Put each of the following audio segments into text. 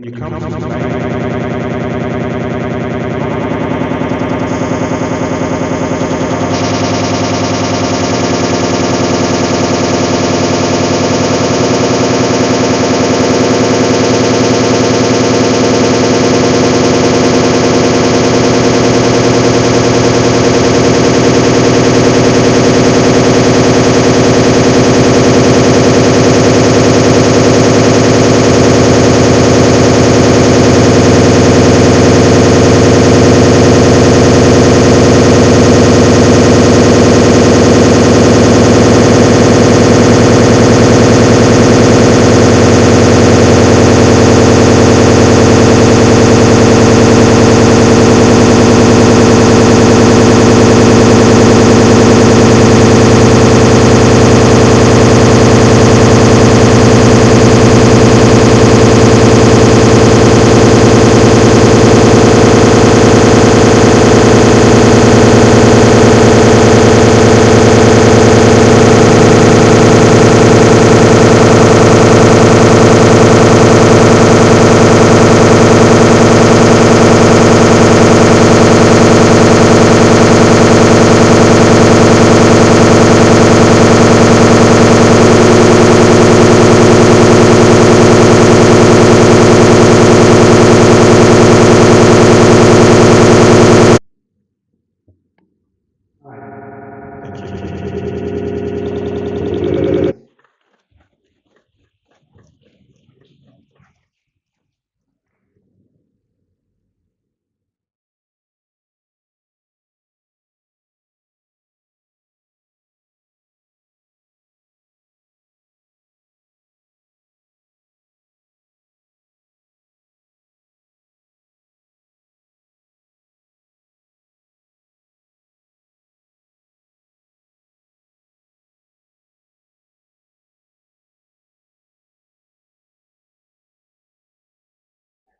when you come to life,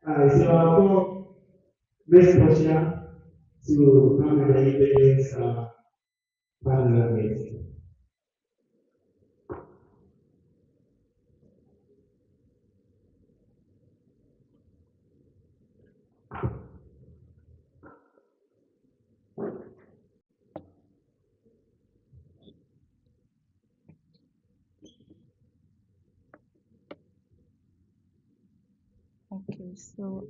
So I'll this question to come and evidence parliament. Okay, so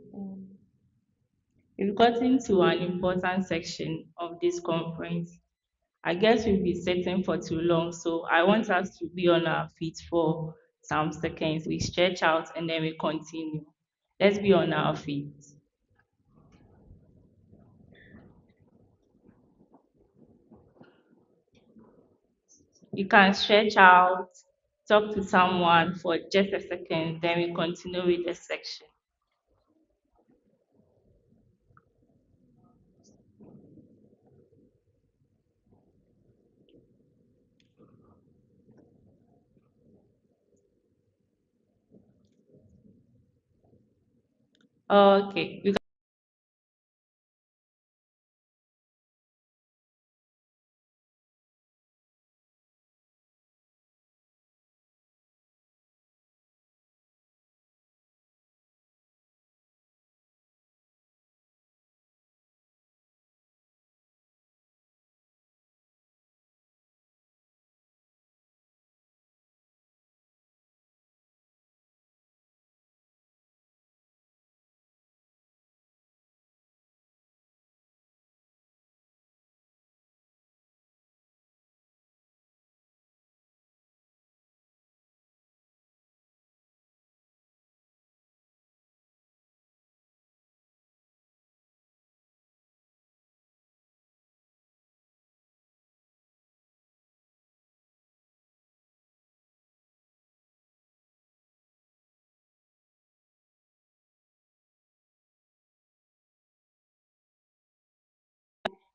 we've gotten to an important section of this conference. I guess we'll be sitting for too long, so I want us to be on our feet for some seconds. We stretch out and then we continue. Let's be on our feet. You can stretch out, talk to someone for just a second, then we continue with the section. Okay,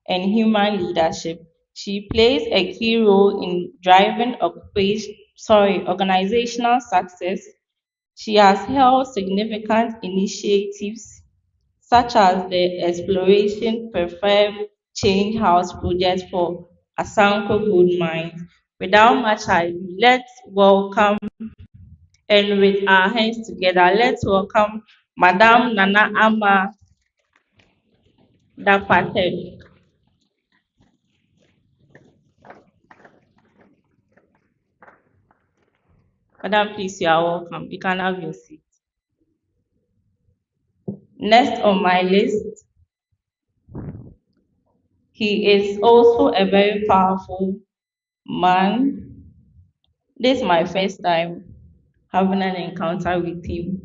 and human leadership. She plays a key role in driving organizational success. She has held significant initiatives such as the Exploration Preferred Change House project for Asanko Gold Mines. Without much ado, let's welcome and with our hands together, let's welcome Madam Nana Ama Dapatem. Madam, please, you are welcome. You can have your seat. Next on my list, he is also a very powerful man. This is my first time having an encounter with him,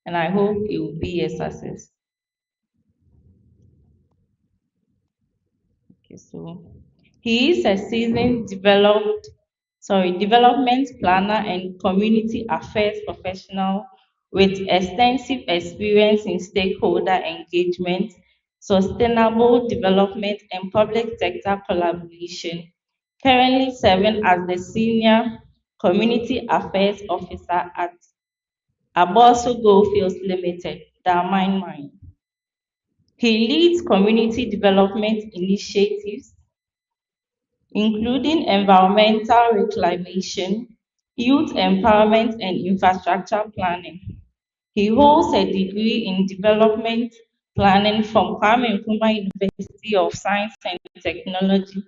and I hope it will be a success. Okay, so he is a seasoned development planner and community affairs professional with extensive experience in stakeholder engagement, sustainable development, and public sector collaboration. Currently serving as the senior community affairs officer at Aboso Goldfields Limited, Damine Mine. He leads community development initiatives, including environmental reclamation, youth empowerment, and infrastructure planning. He holds a degree in development planning from Kwame Nkrumah University of Science and Technology,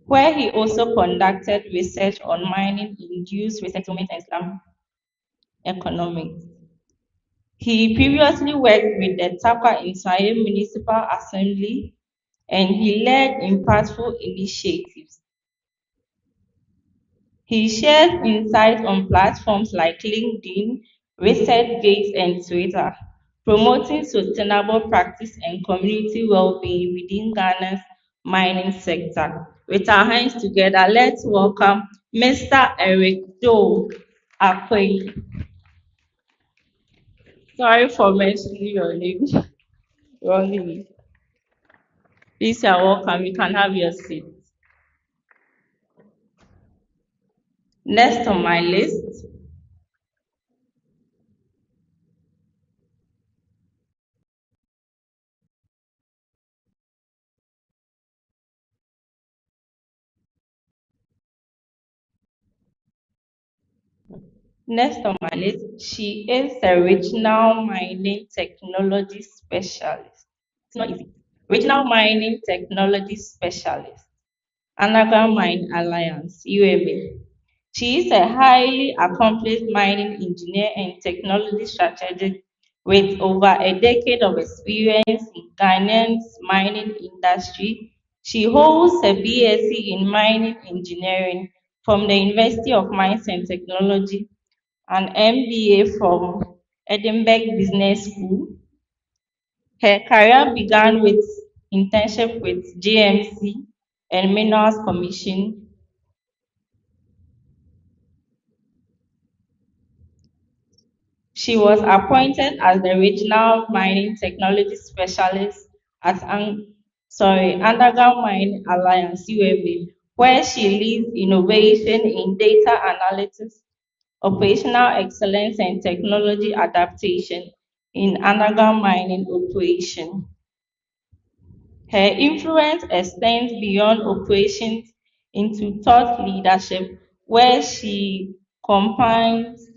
where he also conducted research on mining-induced resettlement and slum economics. He previously worked with the Takwa Insaye Municipal Assembly, and he led impactful initiatives. He shares insights on platforms like LinkedIn, ResearchGate, and Twitter, promoting sustainable practice and community well-being within Ghana's mining sector. With our hands together, let's welcome Mr. Eric Doe Akwe. Sorry for mentioning your name wrongly. Please, you are welcome. You can have your seat. Next on my list, she is a regional mining technology specialist. It's not easy. Regional mining technology specialist, Underground Mine Alliance, UMA. She is a highly accomplished mining engineer and technology strategist with over a decade of experience in Ghanaian's mining industry. She holds a BSc in mining engineering from the University of Mines and Technology, an MBA from Edinburgh Business School. Her career began with internship with GMC and Minerals Commission. She was appointed as the Regional Mining Technology Specialist at Underground Mine Alliance UMA, where she leads innovation in data analytics, operational excellence, and technology adaptation in underground mining operation. Her influence extends beyond operations into thought leadership, where she combines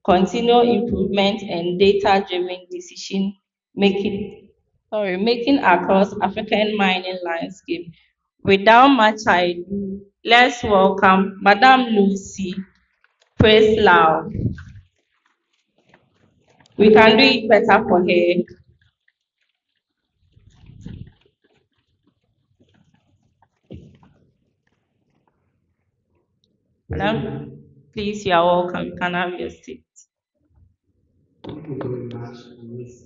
continual improvement and data-driven decision making across African mining landscape. Without much ado, let's welcome Madame Lucy Preslau. We can do it better for her. Madam, please, you are welcome. You can have your seat. Thank you very much, Miss.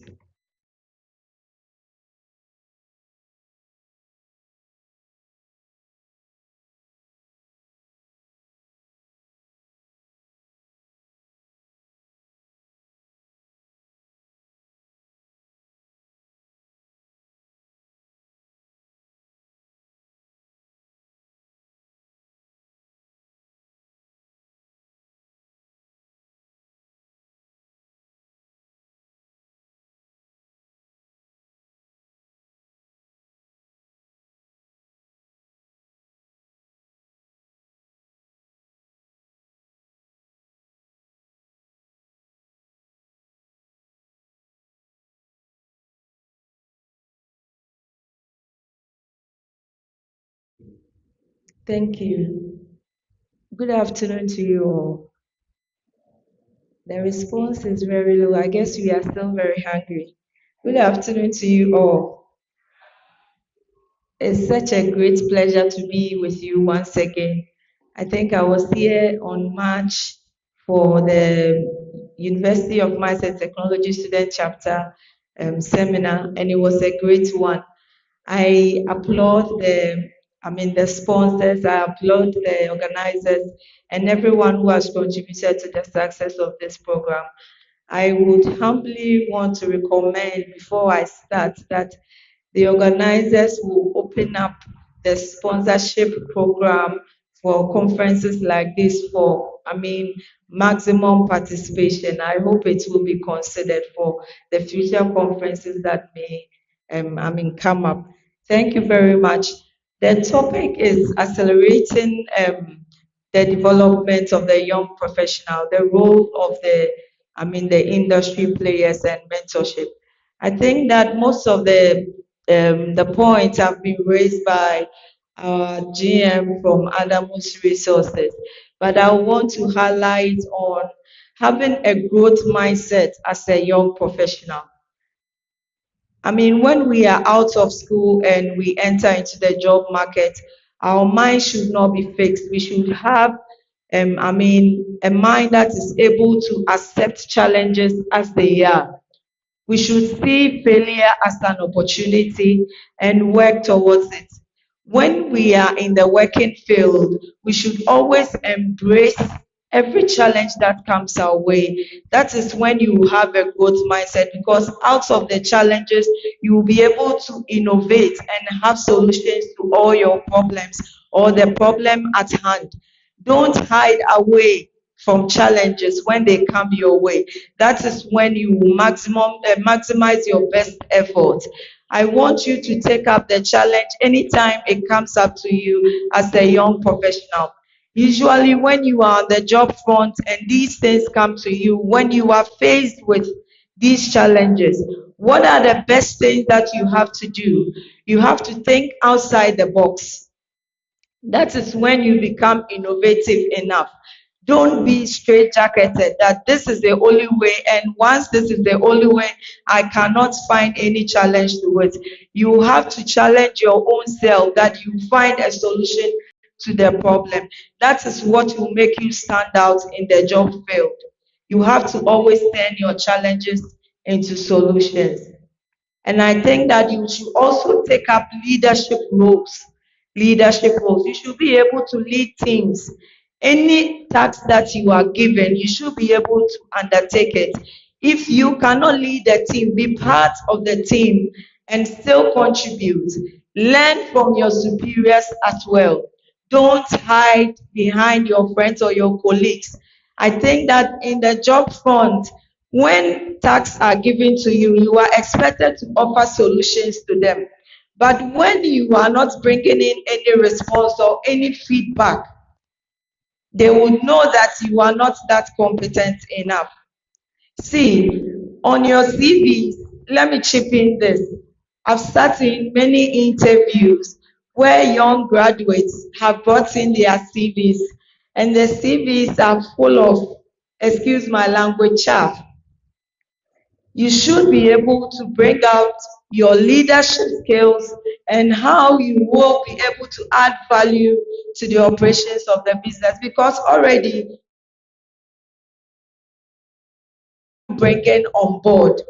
Thank you. Good afternoon to you all. The response is very low. I guess we are still very hungry. Good afternoon to you all. It's such a great pleasure to be with you once again. I think I was here on March for the University of Maths and Technology Student Chapter seminar, and it was a great one. I applaud the sponsors, I applaud the organizers, and everyone who has contributed to the success of this program. I would humbly want to recommend before I start that the organizers will open up the sponsorship program for conferences like this for, maximum participation. I hope it will be considered for the future conferences that may, come up. Thank you very much. The topic is accelerating the development of the young professional, the role of the industry players and mentorship. I think that most of the points have been raised by our GM from Adamus Resources, but I want to highlight on having a growth mindset as a young professional. When we are out of school and we enter into the job market, our mind should not be fixed. We should have, a mind that is able to accept challenges as they are. We should see failure as an opportunity and work towards it. When we are in the working field, we should always embrace every challenge that comes our way. That is when you have a growth mindset, because out of the challenges, you will be able to innovate and have solutions to all your problems or the problem at hand. Don't hide away from challenges when they come your way. That is when you will maximize your best effort. I want you to take up the challenge anytime it comes up to you as a young professional. Usually, when you are on the job front and these things come to you, when you are faced with these challenges, what are the best things that you have to do? You have to think outside the box. That is when you become innovative enough. Don't be straitjacketed that this is the only way, and once this is the only way, I cannot find any challenge to it. You have to challenge your own self that you find a solution to the problem. That is what will make you stand out in the job field. You have to always turn your challenges into solutions. And I think that you should also take up leadership roles. Leadership roles. You should be able to lead teams. Any task that you are given, you should be able to undertake it. If you cannot lead the team, be part of the team and still contribute. Learn from your superiors as well. Don't hide behind your friends or your colleagues. I think that in the job front, when tasks are given to you, you are expected to offer solutions to them. But when you are not bringing in any response or any feedback, they will know that you are not that competent enough. See, on your CVs, let me chip in this. I've sat in many interviews where young graduates have brought in their CVs, and the CVs are full of, excuse my language, chaff. You should be able to bring out your leadership skills and how you will be able to add value to the operations of the business, because already bringing on board.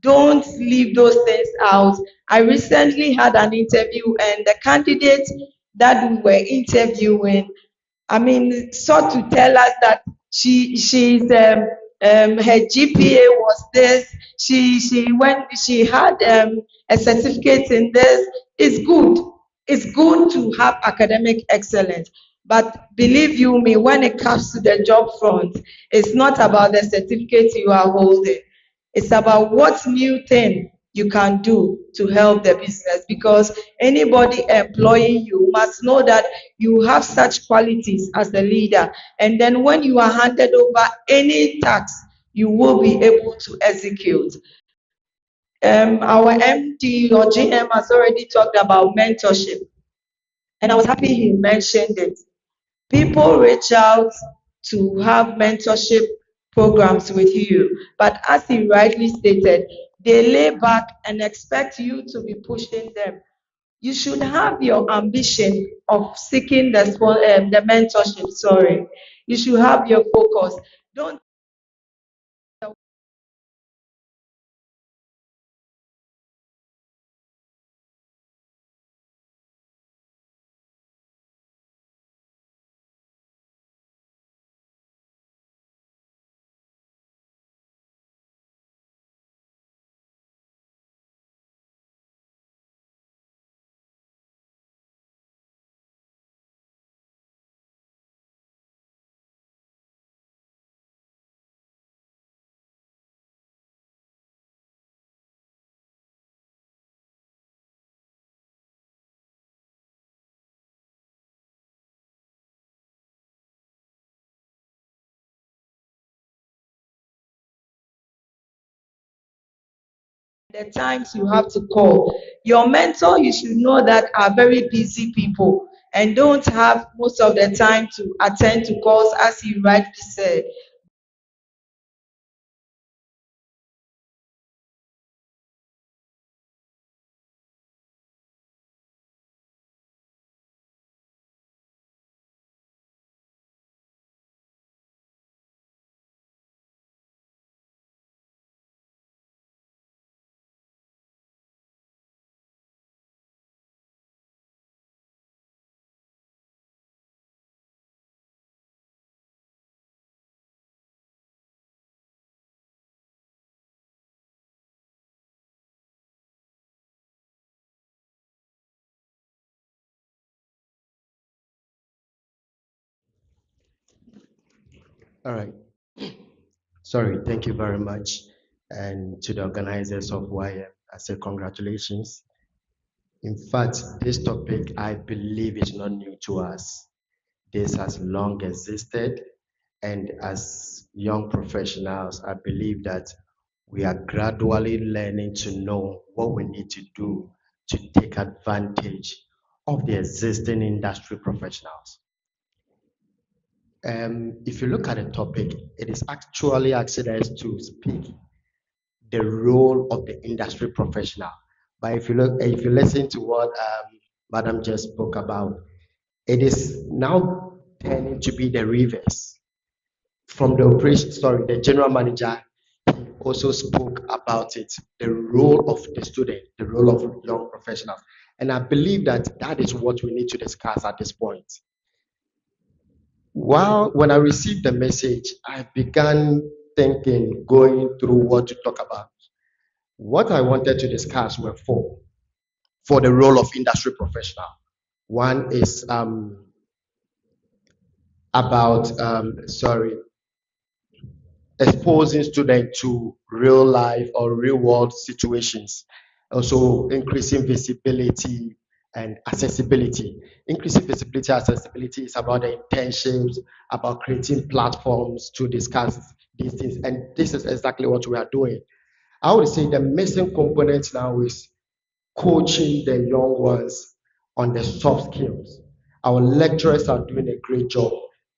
Don't leave those things out. I recently had an interview, and the candidate that we were interviewing, sought to tell us that her GPA was this. She had a certificate in this. It's good. It's good to have academic excellence. But believe you me, when it comes to the job front, it's not about the certificate you are holding. It's about what new thing you can do to help the business, because anybody employing you must know that you have such qualities as a leader. And then when you are handed over any task, you will be able to execute. Our MD or GM has already talked about mentorship. And I was happy he mentioned it. People reach out to have mentorship programs with you, but as he rightly stated, they lay back and expect you to be pushing them. You should have your ambition of seeking the mentorship. Sorry, you should have your focus. Don't the times you have to call. Your mentor, you should know that are very busy people and don't have most of the time to attend to calls, as you rightly said. All right. Sorry, thank you very much. And to the organizers of YM, I say congratulations. In fact, this topic, I believe, is not new to us. This has long existed. And as young professionals, I believe that we are gradually learning to know what we need to do to take advantage of the existing industry professionals. If you look at the topic, it is actually asking us to speak the role of the industry professional. But if you listen to what Madam just spoke about, it is now turning to be the reverse. From the operation, sorry, the general manager also spoke about it, the role of the student, the role of young professionals. And I believe that that is what we need to discuss at this point. When I received the message, I began thinking, going through what to talk about. What I wanted to discuss were four for the role of industry professional. One is about, exposing students to real life or real world situations. Also, increasing visibility and accessibility. Increasing visibility, accessibility is about the internships, about creating platforms to discuss these things. And this is exactly what we are doing. I would say the missing component now is coaching the young ones on the soft skills. Our lecturers are doing a great job.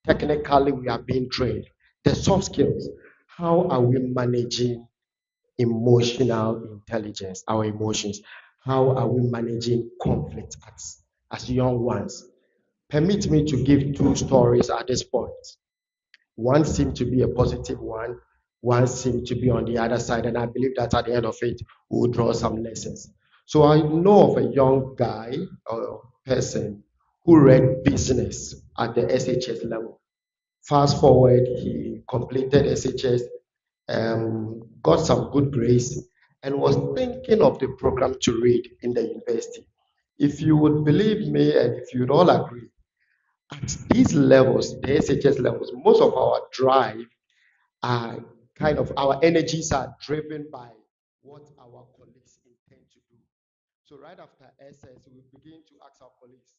Technically, we are being trained. The soft skills, how are we managing emotional intelligence, our emotions? How are we managing conflict as young ones? Permit me to give two stories at this point. One seemed to be a positive one seemed to be on the other side, and I believe that at the end of it, we will draw some lessons. So I know of a young guy or person who read business at the SHS level. Fast forward, he completed SHS, got some good grades, and was thinking of the program to read in the university. If you would believe me, and if you'd all agree, at these levels, the SHS levels, most of our drive are kind of our energies are driven by what our colleagues intend to do. So right after SS, we begin to ask our colleagues,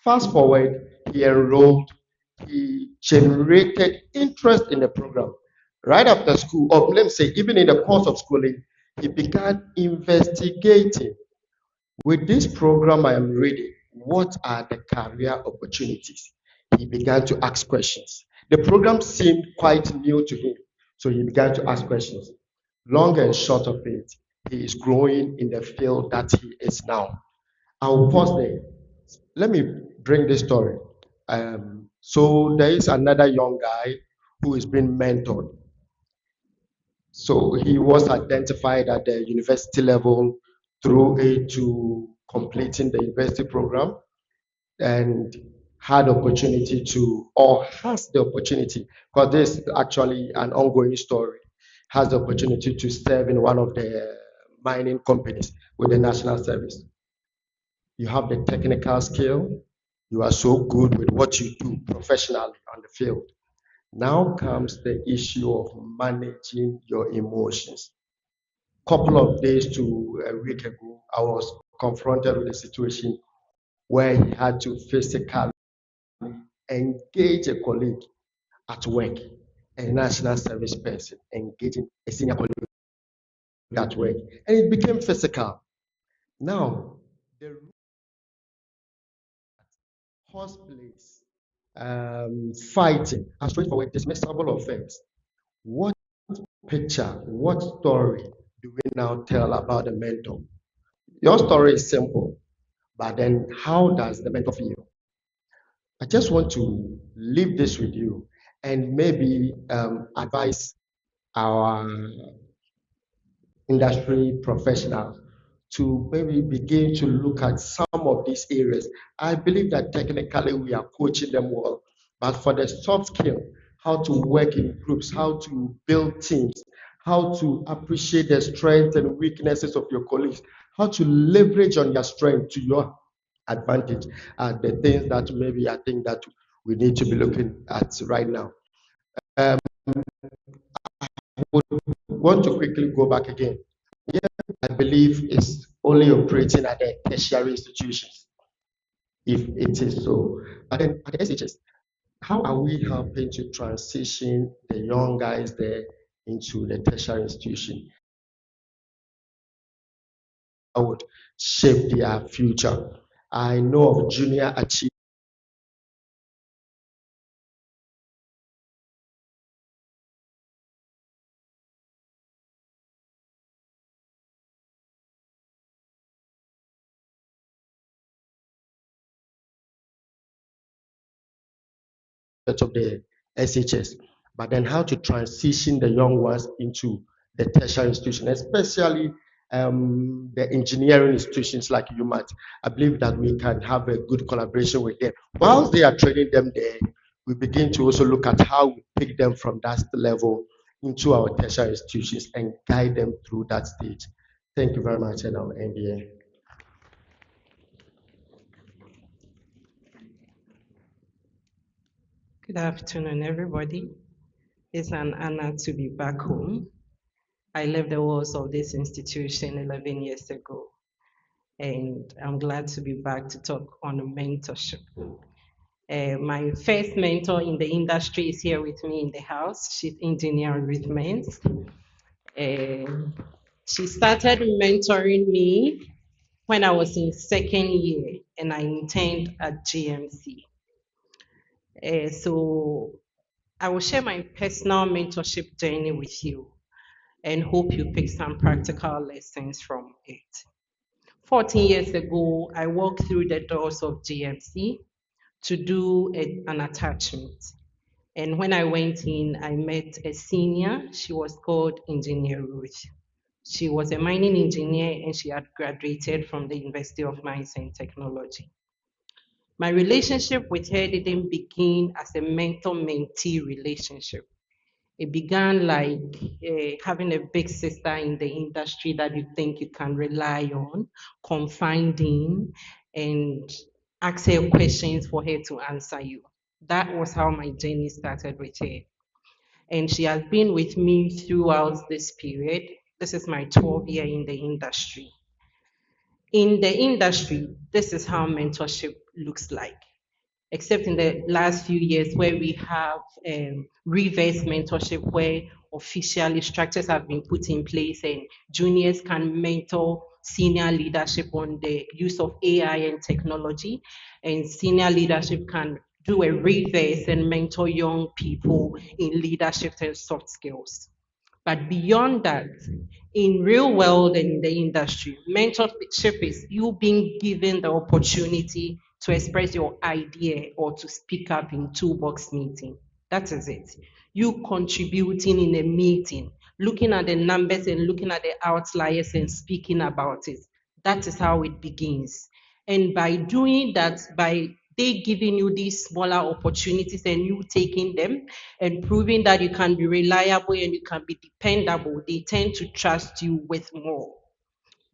Fast forward, he enrolled, he generated interest in the program. Right after school, or let me say, even in the course of schooling, he began investigating. With this program I am reading, what are the career opportunities? He began to ask questions. The program seemed quite new to him, so he began to ask questions. Long and short of it, he is growing in the field that he is now. I'll pause there. Let me bring this story. So there is another young guy who is being mentored. So he was identified at the university level through it to completing the university program and had opportunity to, or has the opportunity, because this is actually an ongoing story, has the opportunity to serve in one of the mining companies with the national service. You have the technical skill, you are so good with what you do professionally on the field. Now comes the issue of managing your emotions. Couple of days to a week ago, I was confronted with a situation where he had to physically engage a colleague at work, a national service person engaging a senior colleague at work, and it became physical. Now, the horseplace, fighting, are straightforward, dismissible offense. What picture, what story do we now tell about the mentor? Your story is simple, but then how does the mentor feel? I just want to leave this with you and maybe advise our industry professionals to maybe begin to look at some of these areas. I believe that technically we are coaching them well, but for the soft skill, how to work in groups, how to build teams, how to appreciate the strengths and weaknesses of your colleagues, how to leverage on your strength to your advantage are the things that maybe I think that we need to be looking at right now. Um, I would want to quickly go back again. I believe is only operating at the tertiary institutions, if it is so. But then at the SHS, how are we helping to transition the young guys there into the tertiary institution? That would shape their future. I know of junior achievement of the SHS, but then how to transition the young ones into the tertiary institution, especially the engineering institutions like UMAT. I believe that we can have a good collaboration with them. Whilst they are training them there, we begin to also look at how we pick them from that level into our tertiary institutions and guide them through that stage. Thank you very much, and I'll end here. Good afternoon, everybody. It's an honor to be back home. I left the walls of this institution 11 years ago, and I'm glad to be back to talk on mentorship. My first mentor in the industry is here with me in the house. She's Engineer Ruth Mens. She started mentoring me when I was in second year and I interned at GMC. So I will share my personal mentorship journey with you and hope you pick some practical lessons from it. 14 years ago, I walked through the doors of GMC to do an attachment. And when I went in, I met a senior. She was called Engineer Ruth. She was a mining engineer and she had graduated from the University of Mines and Technology. My relationship with her didn't begin as a mentor-mentee relationship. It began like having a big sister in the industry that you think you can rely on, confide in, and ask her questions for her to answer you. That was how my journey started with her. And she has been with me throughout this period. This is my 12th year in the industry. In the industry, this is how mentorship looks like. except in the last few years where we have reverse mentorship, where officially structures have been put in place and juniors can mentor senior leadership on the use of AI and technology, and senior leadership can do a reverse and mentor young people in leadership and soft skills. But beyond that, in real world and in the industry, mentorship is you being given the opportunity to express your idea or to speak up in toolbox meeting. That is it. You contributing in a meeting, looking at the numbers and looking at the outliers and speaking about it. That is how it begins. And by doing that, by they giving you these smaller opportunities and you taking them and proving that you can be reliable and you can be dependable, they tend to trust you with more.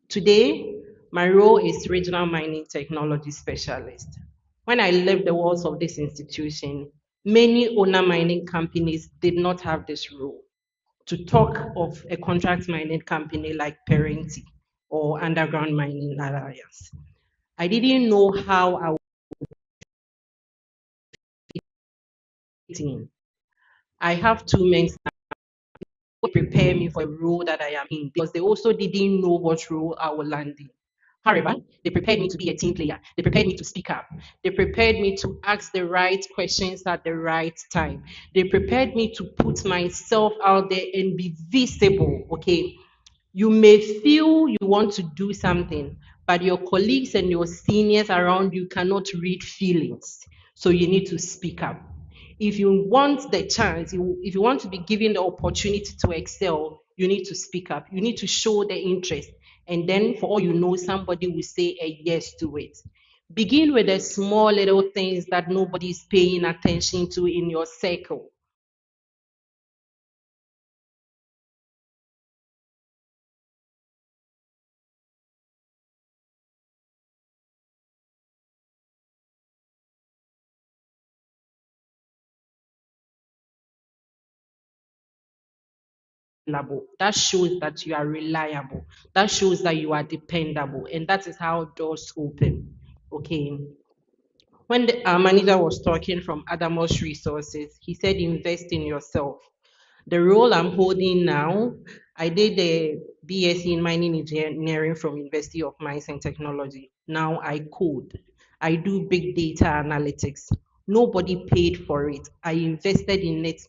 Today, my role is regional mining technology specialist. When I left the walls of this institution, many owner mining companies did not have this role. To talk of a contract mining company like Parenti or Underground Mining Alliance, I didn't know how I was fitting. I have two men prepare me for a role that I am in because they also didn't know what role I will land in. However, they prepared me to be a team player. They prepared me to speak up. They prepared me to ask the right questions at the right time. They prepared me to put myself out there and be visible. Okay, you may feel you want to do something, but your colleagues and your seniors around you cannot read feelings. So you need to speak up. If you want the chance, if you want to be given the opportunity to excel, you need to speak up. You need to show the interest. And then, for all you know, somebody will say a yes to it. Begin with the small little things that nobody is paying attention to in your circle. Reliable. That shows that you are reliable. That shows that you are dependable. And that is how doors open. Okay. When our manager was talking from Adamos Resources, he said, invest in yourself. The role I'm holding now, I did the BSc in mining engineering from University of Mines and Technology. Now I code. I do big data analytics. Nobody paid for it. I invested in it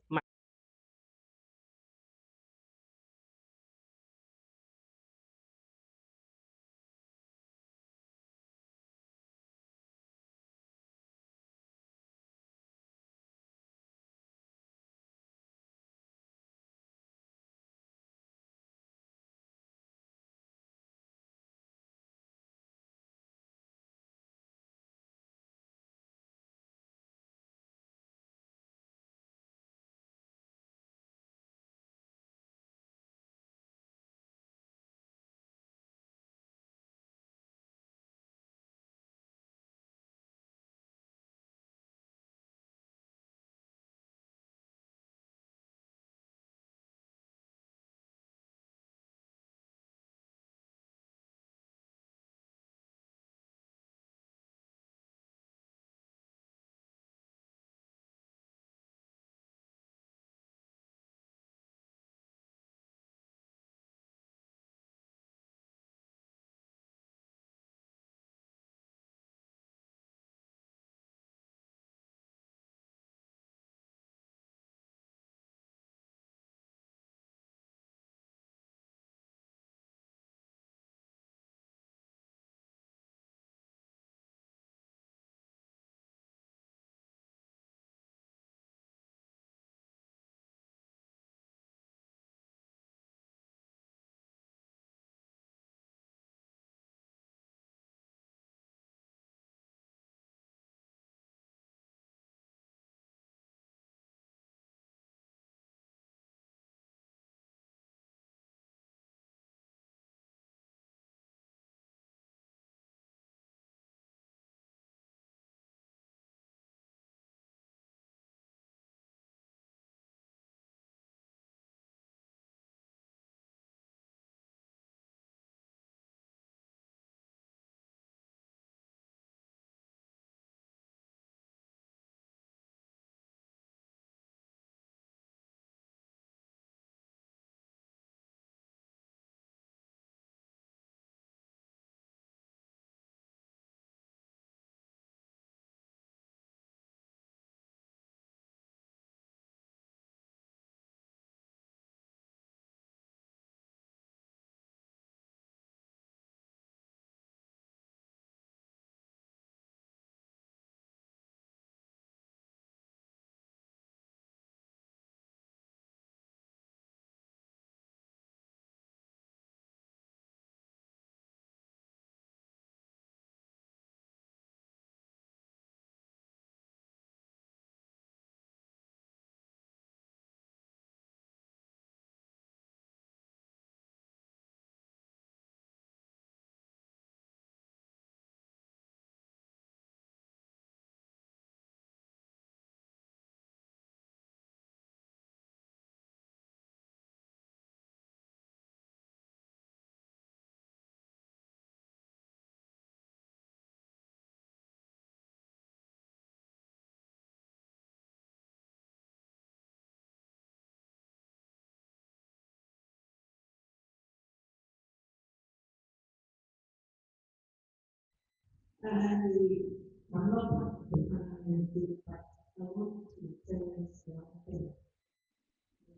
I'm not the permanent group, but I want to tell you something.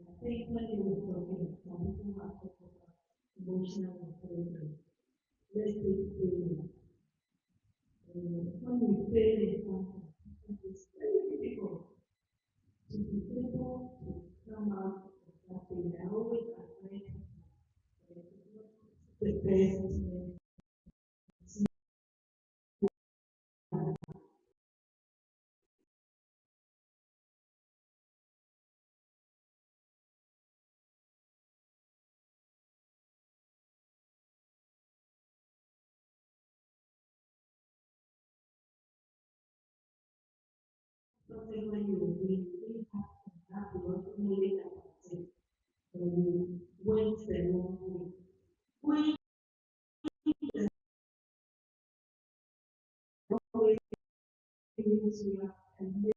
I think when you were talking, some people are talking about emotional intelligence. Let's take failure. When we fail in something, it's very difficult to be able to come out of that failure. I always advise the best something when you really have to work only about it. So you went the long way. When you have and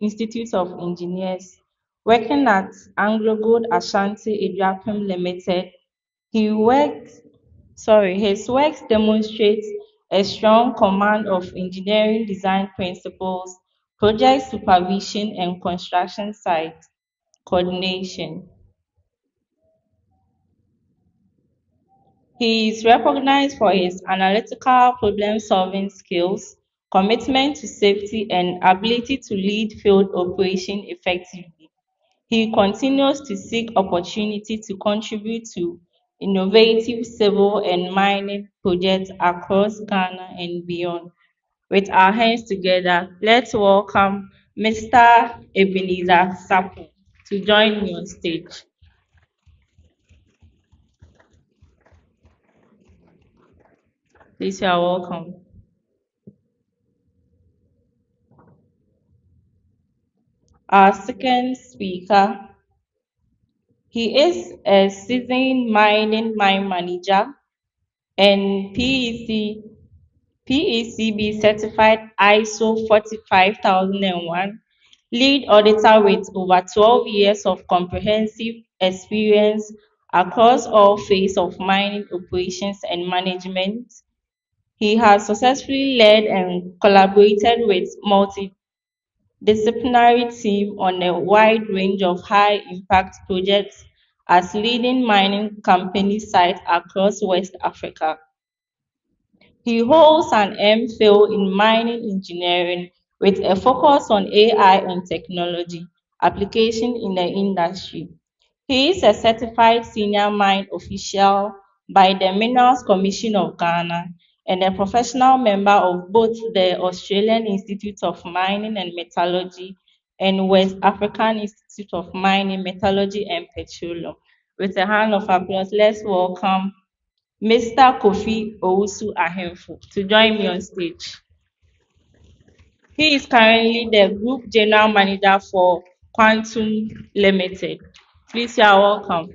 Institute of Engineers, working at Anglo Gold Ashanti Eduapim Limited. He worked, his works demonstrate a strong command of engineering design principles, project supervision, and construction site coordination. He is recognized for his analytical problem-solving skills, commitment to safety, and ability to lead field operation effectively. He continues to seek opportunity to contribute to innovative civil and mining projects across Ghana and beyond. With our hands together, let's welcome Mr. Ebenezer Sapo to join me on stage. Please, you are welcome. Our second speaker, he is a seasoned mine manager and PECB certified ISO 45001 lead auditor with over 12 years of comprehensive experience across all phases of mining operations and management. He has successfully led and collaborated with disciplinary team on a wide range of high-impact projects at leading mining company sites across West Africa. He holds an MPhil in mining engineering with a focus on AI and technology application in the industry. He is a certified senior mine official by the Minerals Commission of Ghana and a professional member of both the Australian Institute of Mining and Metallurgy and West African Institute of Mining, Metallurgy and Petroleum. With a hand of applause, let's welcome Mr. Kofi Owusu Ahemfo to join me on stage. He is currently the Group General Manager for Quantum Limited. Please, you are welcome.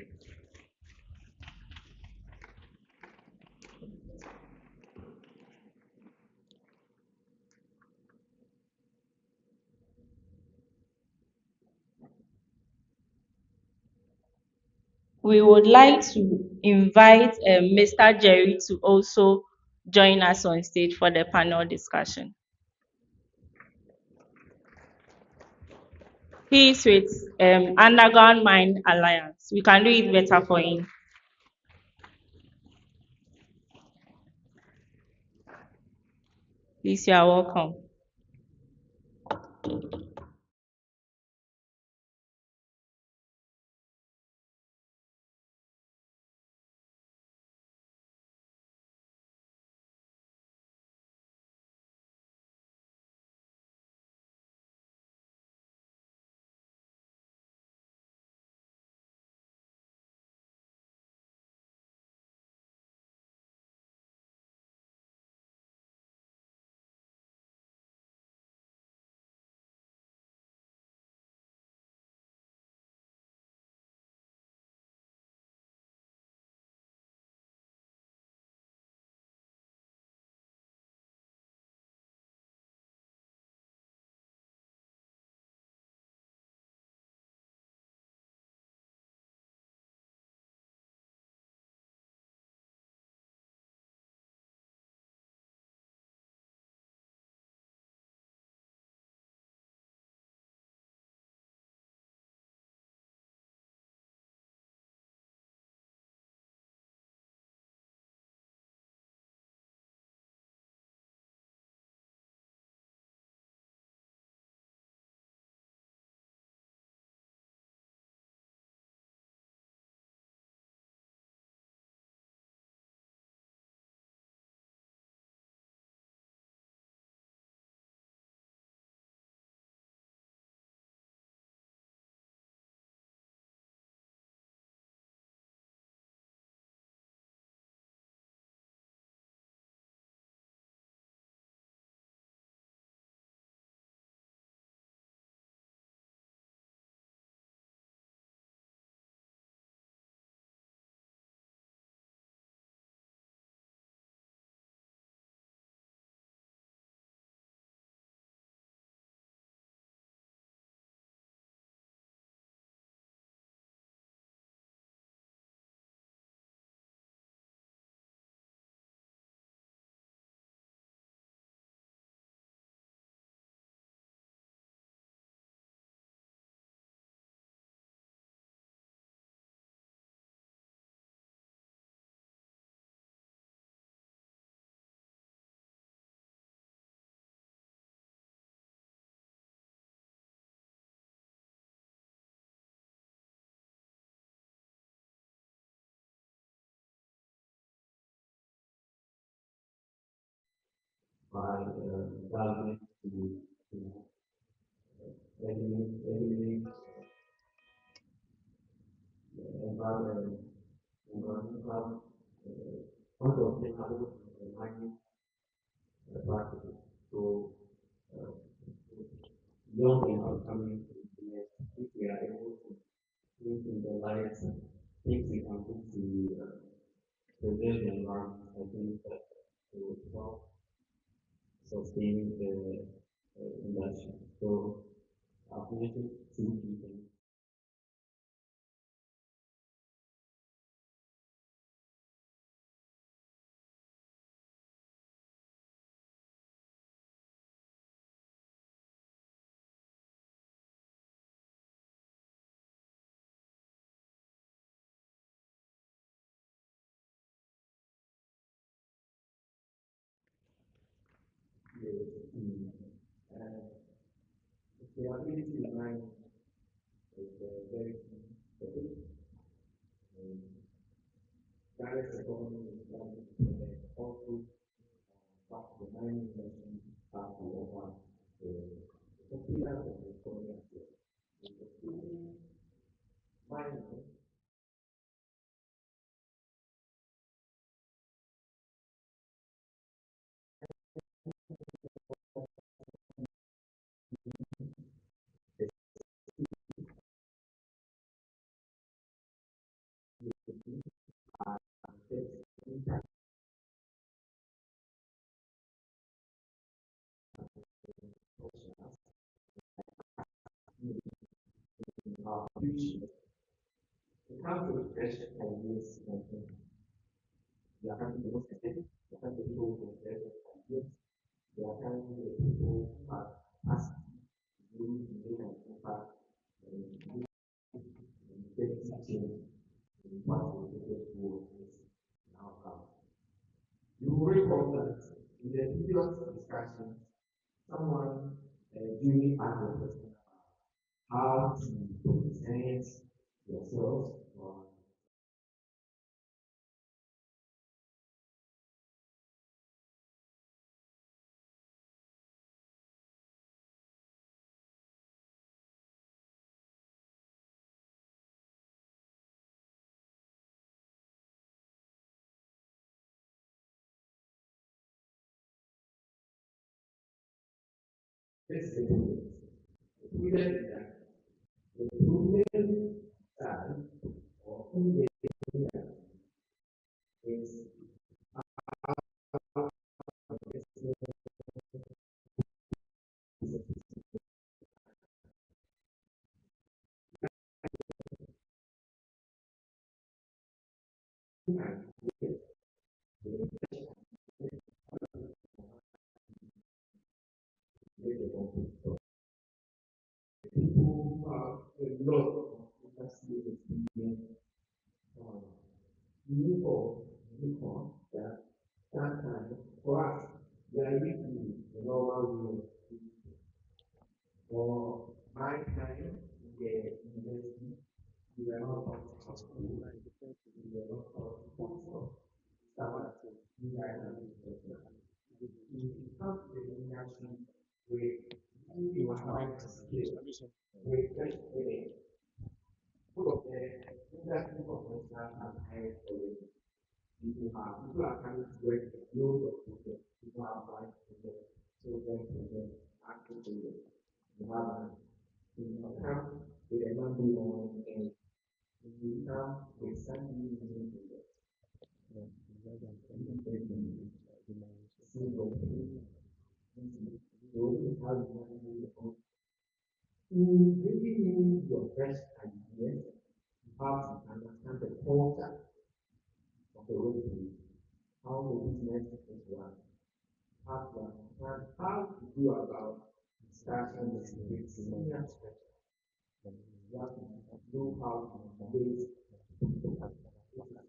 We would like to invite Mr. Jerry to also join us on stage for the panel discussion. He is with Underground Mine Alliance. We can do it better for him. Please, you are welcome. The ability to learn is very key. Direct economy is also part of the mining industry part to offer the pillars of the economy as well. Including mining, future. The council is pressure on this they are coming to most extent, they are coming to people with pressure on this, they are coming to people who are asked to do the make an impact and get change in what the people do now have. You will recall that in the previous discussion, someone during our question how to present yourself or this is the problem. The problem is that the problem side or in the is people who have a lot of industry experience uniform that sometimes for us they are used to the normal way for my time in the university we were not taught how to do we were not taught how to we are not if you come to the industry with you are trying to scale with fresh training full of the industry professionals are hired already. People are coming to work with loads of projects. People are applying to projects, children projects, active projects. You have you come with a monthly on and you come with something using projects. So this is how you want to do it. In bringing in your fresh ideas, you have to understand the culture of the workplace, how the business is run, how to understand how to go about discussion with senior structure. You have to know how to base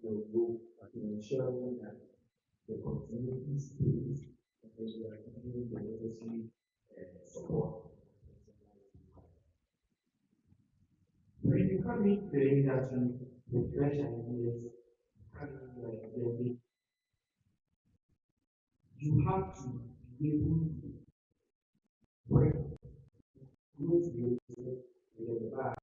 your role in ensuring that the community stays and that you are giving the necessary support. When you come into the industry with fresh ideas, you have to be able to work closely with the back.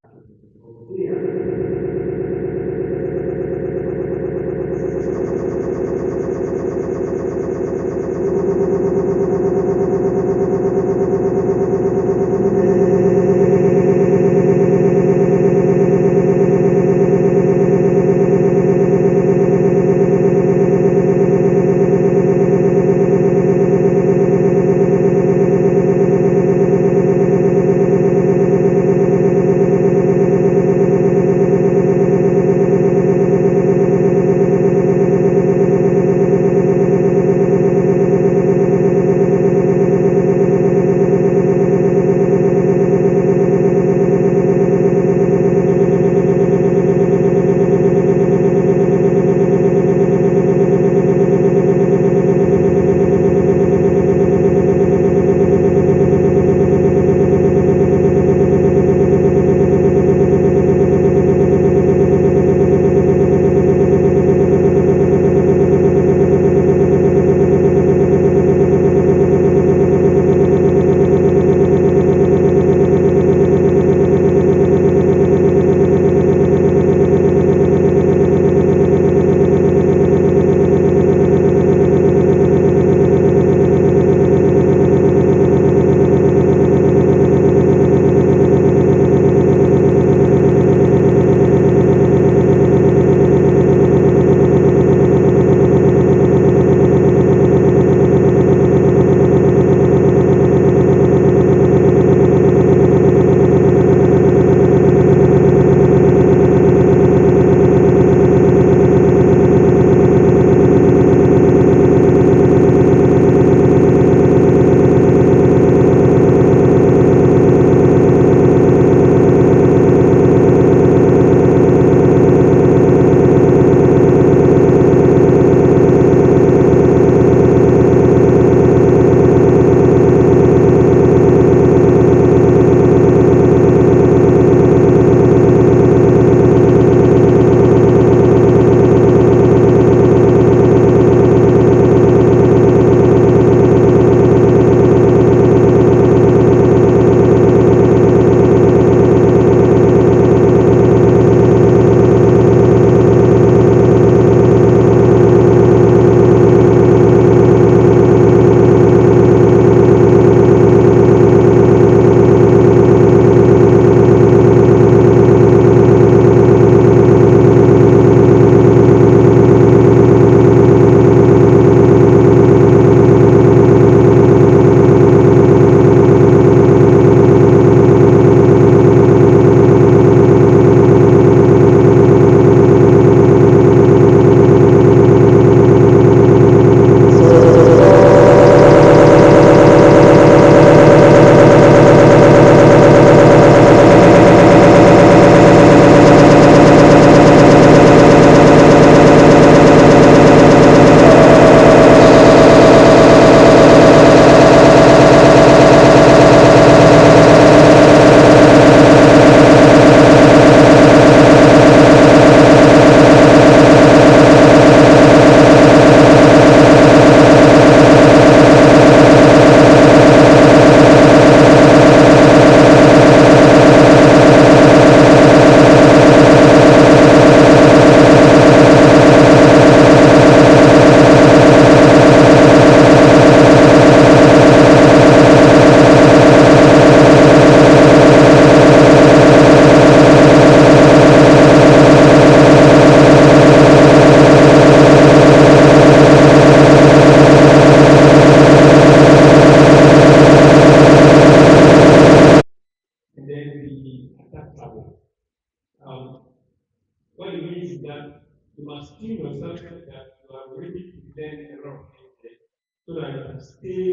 it means is that you must think yourself that you are ready to learn a lot of things there so that you can stay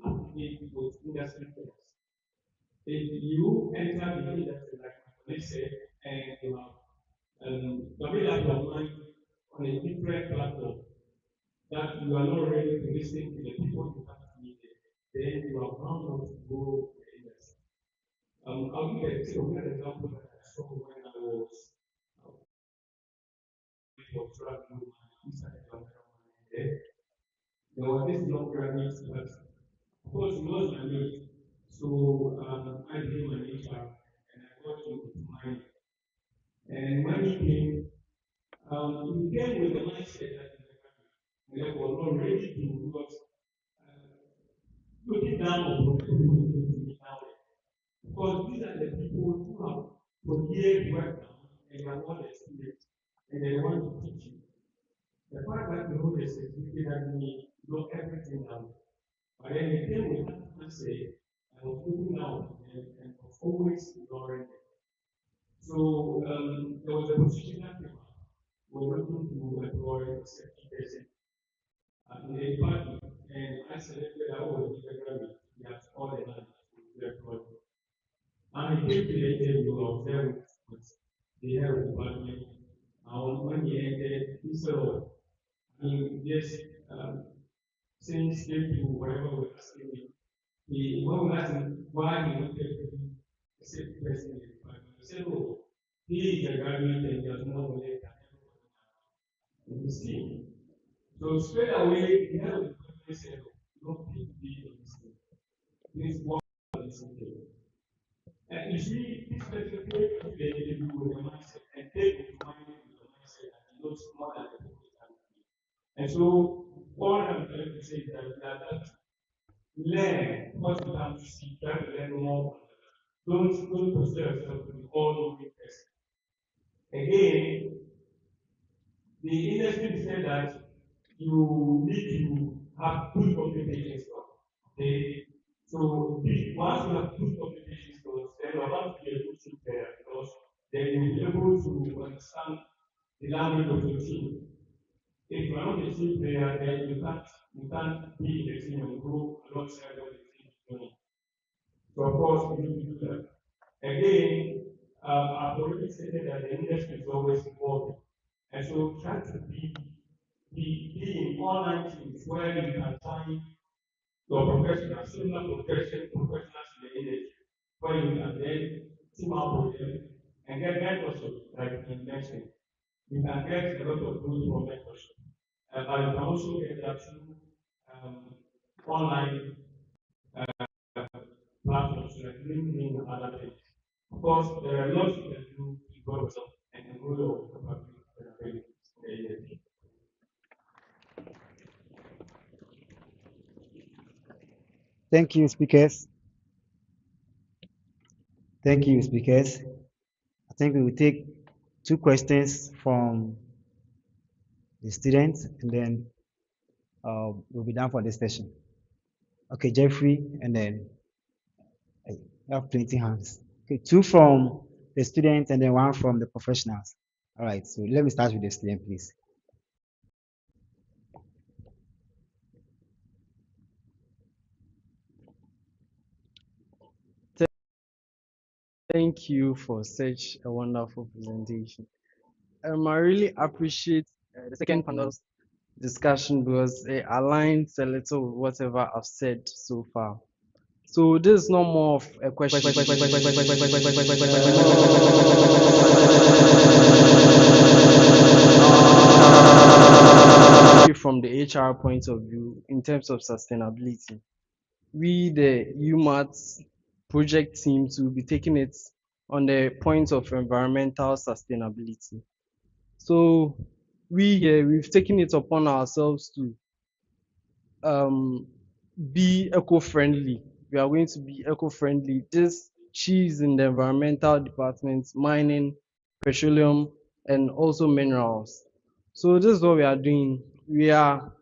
up to date with industry trends. If you enter the industry, like my colleague said, and you have made up your mind on a different platform, that you are not ready to listen to the people you have to meet there, then you are bound not to go to the industry. I'll give a one example that I saw when I was for travel inside the cameraman there. There was this young graduate that, of course, he was my mate. So I became an HR and I got into money. And when he came, he came with the mindset that he was not ready to what looking down on the people who came to me now. Because these are the people who have for years worked now and they are all experienced and they want to teach you. The fact that you know the certificate that me know everything now. But then the thing we have to say, I was looking out and was always ignoring them. So there was a position that came up. We were looking to employ a safety person in the department, and I selected our integrity. We have all the land to employ. And he came to the interview of them with the head of the department. And when he entered, he said, I mean, yes, since came to whatever we're asking him, when we asked him why he wanted to be a safety person in the department, he said, oh, he is a graduate and he has more knowledge than everybody in his team. So straight away, the head of the department said, oh, you don't need to be in this team. Please work on this team. And you see, this person came to the interview with a mindset and came to mind with a mindset that he knows more than the people can be. And so, all I'm trying to say is that we are that learn what you have to see, try to learn more. Don't consider yourself to be all knowing person. Again, the industry said that you need to have good communication skills. Okay, so once you have good communication skills, then you have to be a good team player because then you'll be able to understand the language of your team. If you are not a team player, then you can't be in the team and go alongside what the team is doing. So of course you need to do that. Again, I've already stated that the industry is always evolving. And so try to be in online teams where you can find your professionals, similar professionals in the industry, where you can then team up with them and get mentorship, like you mentioned. You can get a lot of good from mentorship. But you can also get that through online platforms like LinkedIn and other things. Of course, there are lots you can do to grow yourself and grow your capabilities in the industry. Thank you, speakers. Thank you, speakers. I think we will take two questions from the students and then we'll be done for this session. Okay, Jeffrey, and then I have plenty hands. Okay, two from the students and then one from the professionals. All right, so let me start with the student, please. Thank you for such a wonderful presentation. I really appreciate the second panel's discussion because it aligns a little with whatever I've said so far. So this is not more of a question from the HR point of view in terms of sustainability. We, the UMAT project team, will be taking it on the point of environmental sustainability. So we here, we've taken it upon ourselves to be eco-friendly. We are going to be eco-friendly. This she's in the environmental department, mining, petroleum, and also minerals. So this is what we are doing. We are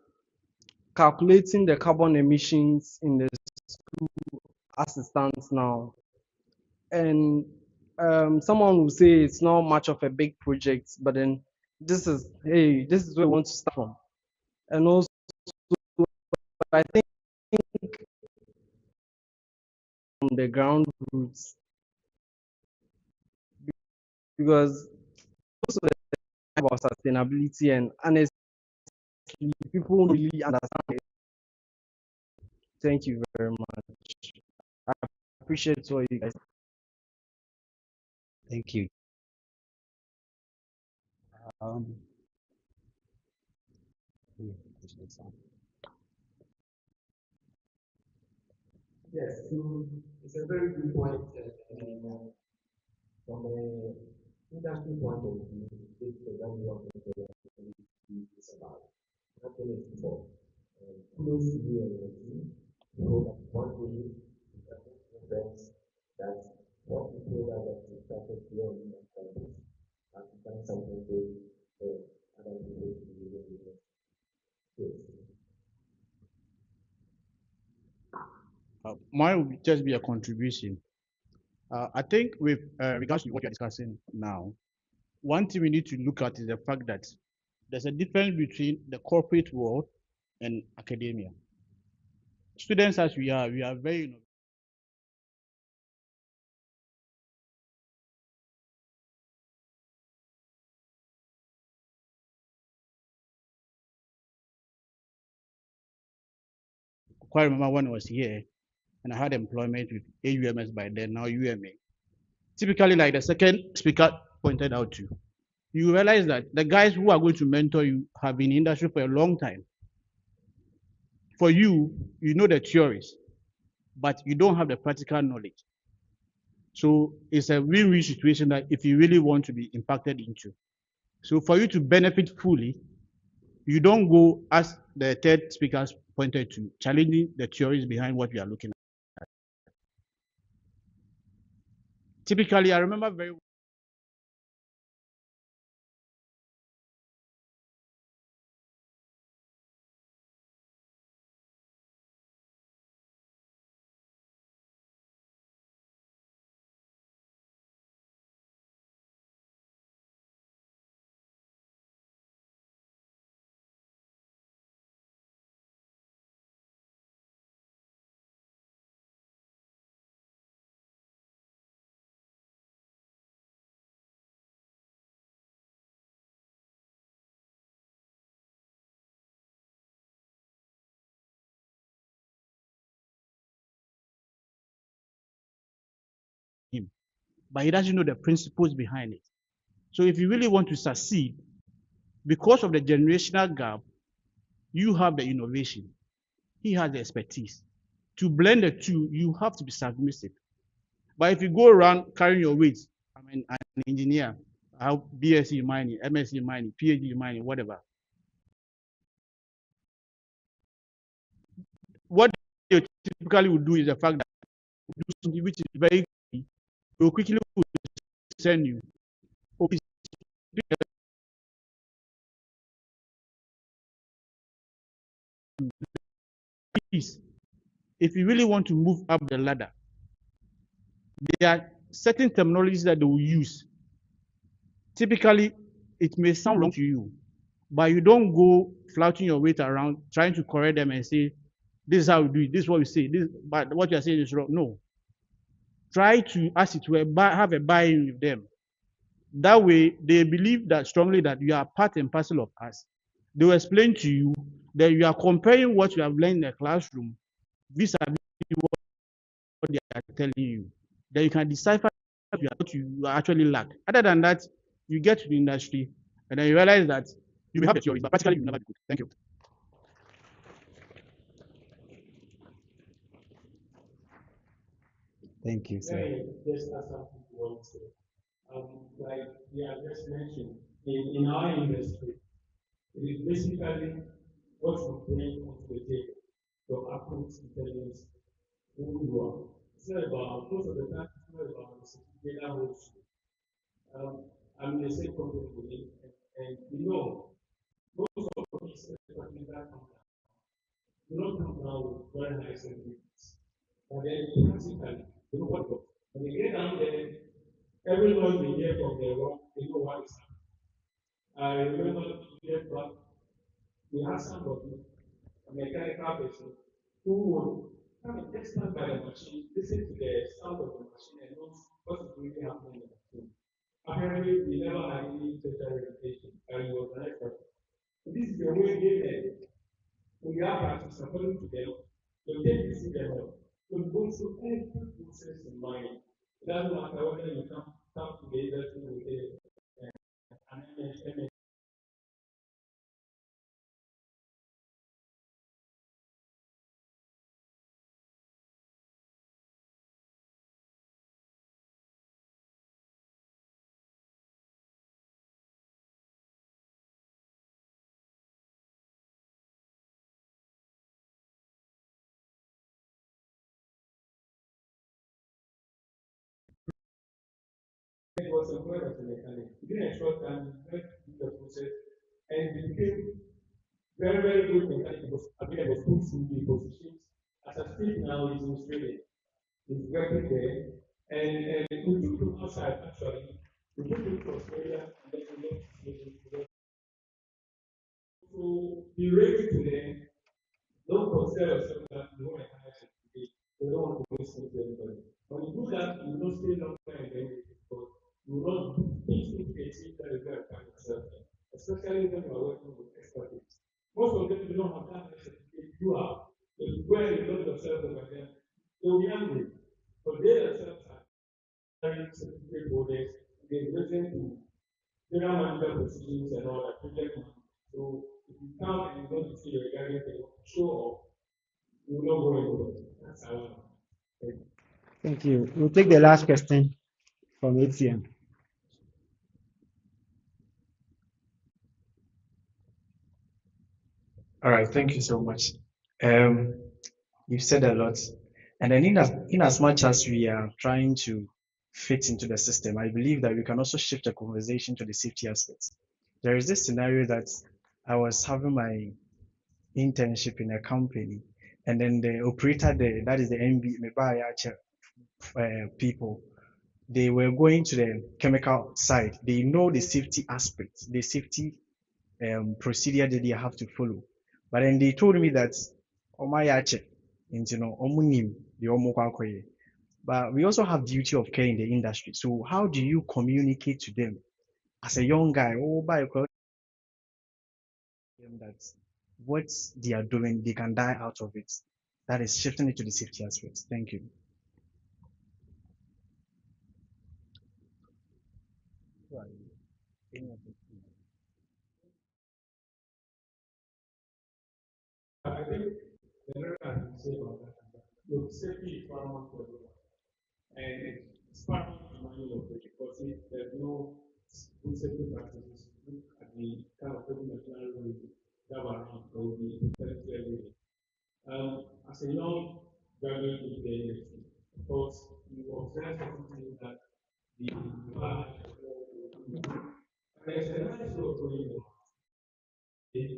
calculating the carbon emissions in the school as it stands now. And someone will say it's not much of a big project, but then this is where we want to start from. And also, I think from the ground roots, because most of the time about sustainability, and honestly, people don't really understand it. Thank you very much. I appreciate what you guys. Thank you. Um, yeah, Yes, so it's a very good point. And from a industry point of view, this is exactly what is about. Nothing is more. Kudos to you and your team. We hope that one day you can make progress that what people that you started here in the campus and become something big for other people to be able to do. Yes. Mine will just be a contribution. I think with regards to what you're discussing now, one thing we need to look at is the fact that there's a difference between the corporate world and academia. Students as we are very quite remember when I was here and I had employment with AUMS by then, now UMA. Typically, like the second speaker pointed out to, you realize that the guys who are going to mentor you have been in the industry for a long time. For you, you know the theories, but you don't have the practical knowledge. So it's a win-win situation that if you really want to be impacted into. So for you to benefit fully, you don't go as the third speakers pointed to, challenging the theories behind what we are looking at. Typically, I remember very him, but he doesn't know the principles behind it. So if you really want to succeed, because of the generational gap, you have the innovation. He has the expertise. To blend the two, you have to be submissive. But if you go around carrying your weight, I mean, an engineer, I have BSc in mining, MSc in mining, PhD in mining, whatever. What they typically would do is the fact that do something which is very key, they will quickly send you. Okay, please, if you really want to move up the ladder, there are certain terminologies that they will use. Typically, it may sound wrong to you, but you don't go flouting your weight around trying to correct them and say, this is how we do it, this is what we say, this, but what you are saying is wrong. No. Try to, as it were, have a buy-in with them. That way, they believe that strongly that you are part and parcel of us. They will explain to you that you are comparing what you have learned in the classroom vis-a-vis what they are telling you. That you can decipher what you actually lack. Other than that, you get to the industry and then you realize that you may have the theories, but practically you will never be good. Thank you. thank you, sir. Yeah, just as something to what you said. Like we have just mentioned, in our industry, it is basically what you bring onto the table, your approach, intelligence, who you are. It's not about, most of the time, it's not about the certificate holds. I'm in the same company with him, and you know, most of these companies that come down, do not come down with very high certificates. But then practically, they know what to. When they get down there, every noise they hear from the rock, they know what is happening. I remember years back, we had somebody, a mechanical person, who would come and just stand by the machine, listen to the sound of the machine, and know what is really happening in the machine. Apparently, we never had any special education, and he was an expert. So this is the way they learn. We have practice according to them. They'll take this to them. They'll go through every process in mind. It doesn't matter whether you come to the industry with an MS, it was employed as a mechanic. Within a short time, he went through the process and he became very, very good mechanic. He was available to through the positions. As I speak now, he's in Australia. He's working there. And we took him outside, actually. We took him to Australia and then we went to so be ready to learn. Don't consider yourself that you want a higher certificate. You don't want to waste time to anybody. When you do that, you will not stay long time in the because you will not teach into a team that is going to find yourself in, especially when you are working with expertise. Most of them do not have that higher certificate. You are. If you go and you love yourself over them, they will be angry. But they themselves are carrying certificate holders, they listen to general manager positions and all that, project management. So if you come and you want to see your guidance, they want to show off, you will not go anywhere. That's how. Thank you. We'll take the last question from ATM. All right, thank you so much. Um, you've said a lot. And then in as much as we are trying to fit into the system, I believe that we can also shift the conversation to the safety aspects. There is this scenario that I was having my internship in a company, and then the operator there, that is the MB, people, they were going to the chemical side. They know the safety aspect, the safety procedure that they have to follow. But then they told me that omayache, you know, omunim, the omukwakoye. But we also have duty of care in the industry. So how do you communicate to them as a young guy? Oh, by them that what they are doing, they can die out of it. That is shifting it to the safety aspect. Thank you. I think the other thing I can say about that is that look, safety is paramount for everyone. And it's paramount to manual operation because if there's no good safety practices, look at the kind of open machinery that were around, there will be fatality every day. As a young graduate into the industry, of course, you observe certain things that the environment there's a nice way of doing it.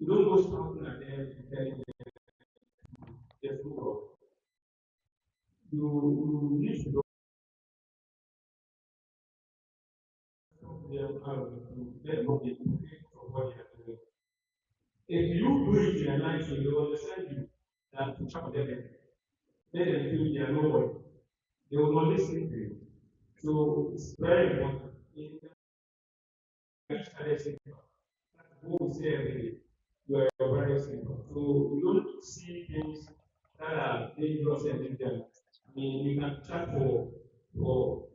You don't go shouting at them and telling them just go wrong. You need to talk to them out to let them know the implications of what they are doing. If you do it in a nice way, they will understand you than to shout them and let them feel they are nobody. They will not listen to you. So it's very important. In what we say every day, you are very simple. So you don't see things that are dangerous and dangerous. I mean, you can chat for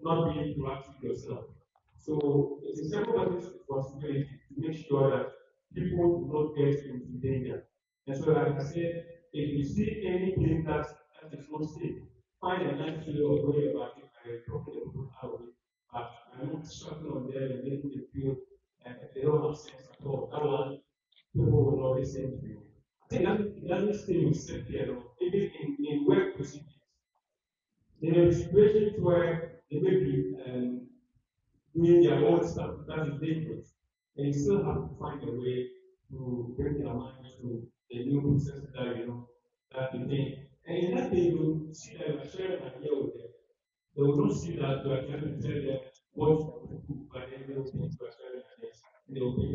not being proactive yourself. So it is everybody's responsibility to make sure that people do not get into danger. And so, like I said, if you see anything that is not safe, find a nice way of going about it and talking to people out of it. But I'm not shouting on them and making them feel they don't have sense at all. That one, people will not listen to you. I think that it doesn't stay with safety alone. Even in work procedures, there are situations where they may be doing their own stuff that is dangerous. And you still have to find a way to bring their minds to the new process that that you think. And in that way, you see that you are sharing an idea with them. They will not see that you are trying to tell them what to do, but then they will think you are sharing ideas. And they will think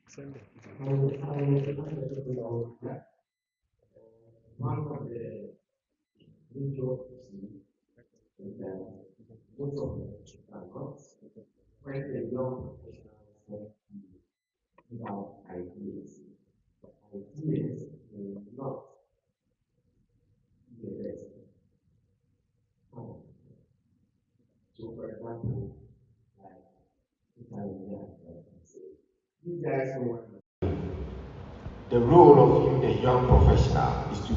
Send it. One of the major issues is that most of them are not when the young professionals without ideas. Ideas may not be the best. So, for example, like if I say, you guys know what the role of you, the young professional, is to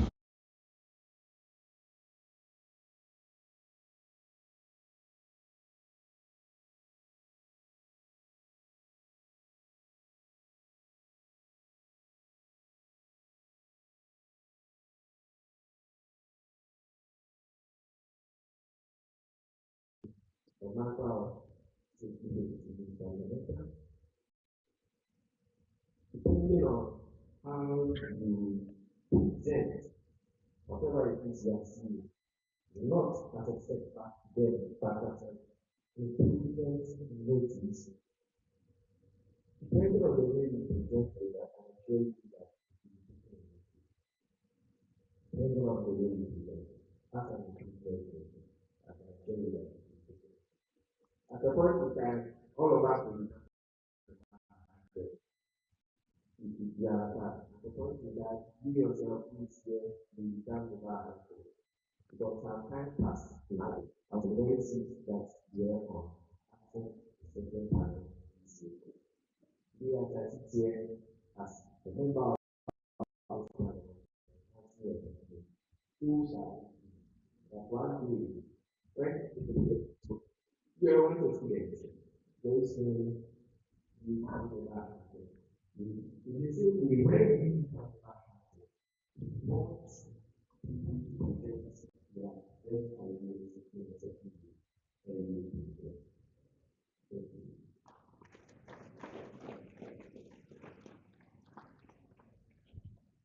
no matter of depending on how you present whatever it is you are seeing, not as a setback to them, but as an improvement notice. Depending on the way you present it, I can show you that depending on the way you present it, as an improvement notice, I can show you that. At the point in time, all of us will be at the point in time, you yourself is here, you become the bar. Because some time passes life, and the Lord sees that we are on after a certain time. We are that here as a member of the schools are that one day, when we are one of the students, those who we come to that. In the same way, when we come back, what people protect their best ideas in a certain way.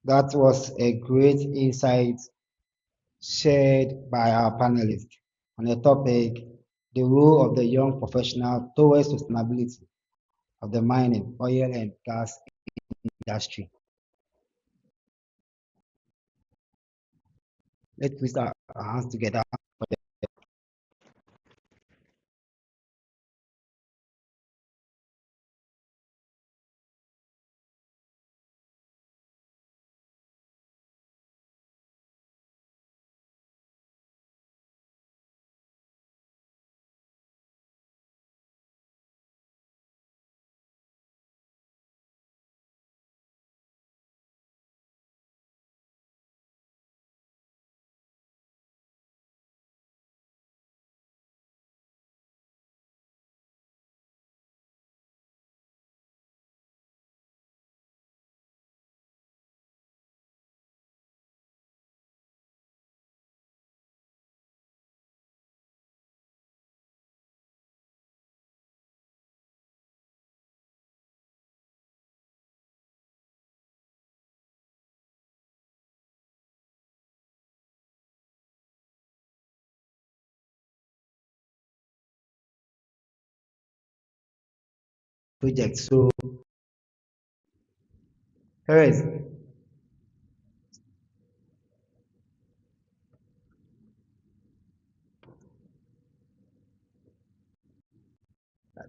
That was a great insight shared by our panelists on the topic, the role of the young professional towards sustainability of the mining, oil and gas industry. Let's put our hands together. Project. So, Perez,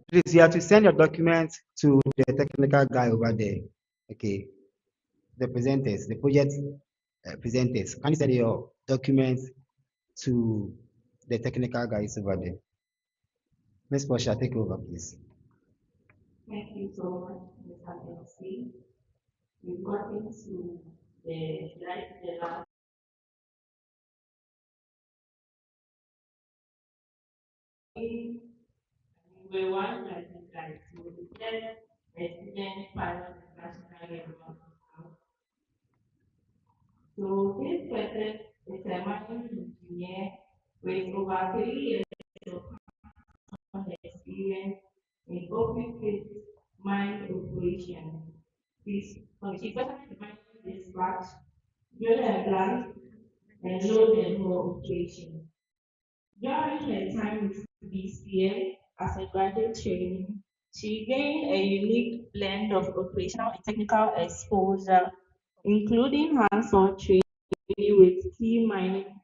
please, you have to send your documents to the technical guy over there. Okay, the presenters, the project presenters. Can you send your documents to the technical guys over there? Ms. Portia, take over, please. Thank you so much, Mr. MC. We've gotten to the last. We were one that is like to get a student pilot national level. So this person is a mining engineer with over 3 years of experience in open pit mine operation. She specialized in dispatch, drill and blast, and load and haul operation. During her time with BCA as a graduate trainee, She gained a unique blend of operational and technical exposure, including hands-on training with key mining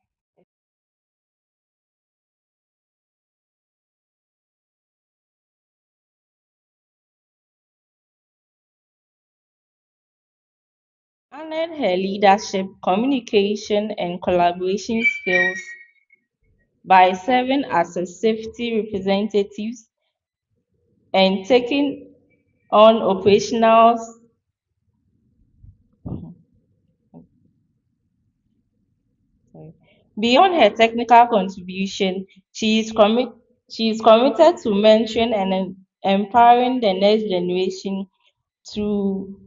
honored her leadership, communication, and collaboration skills by serving as a safety representative and taking on operational. Sorry. Beyond her technical contribution, she is committed to mentoring and empowering the next generation through.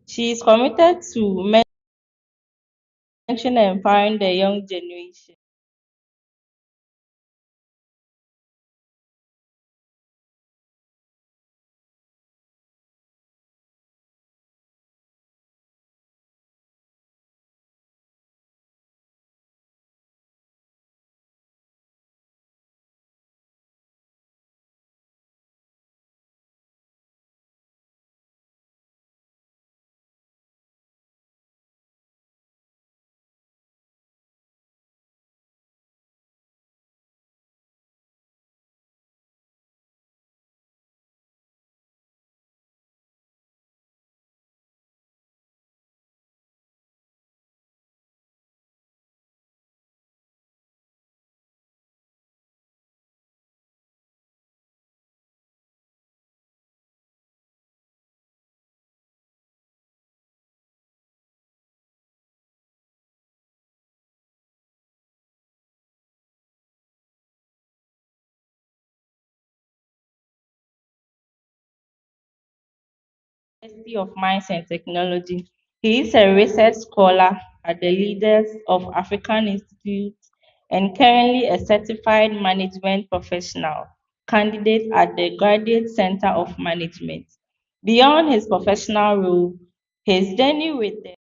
She is committed to mentoring and empowering the young generation. University of Mines and Technology. He is a research scholar at the Leaders of African Institute and currently a certified management professional candidate at the Graduate Center of Management. Beyond his professional role, his journey with the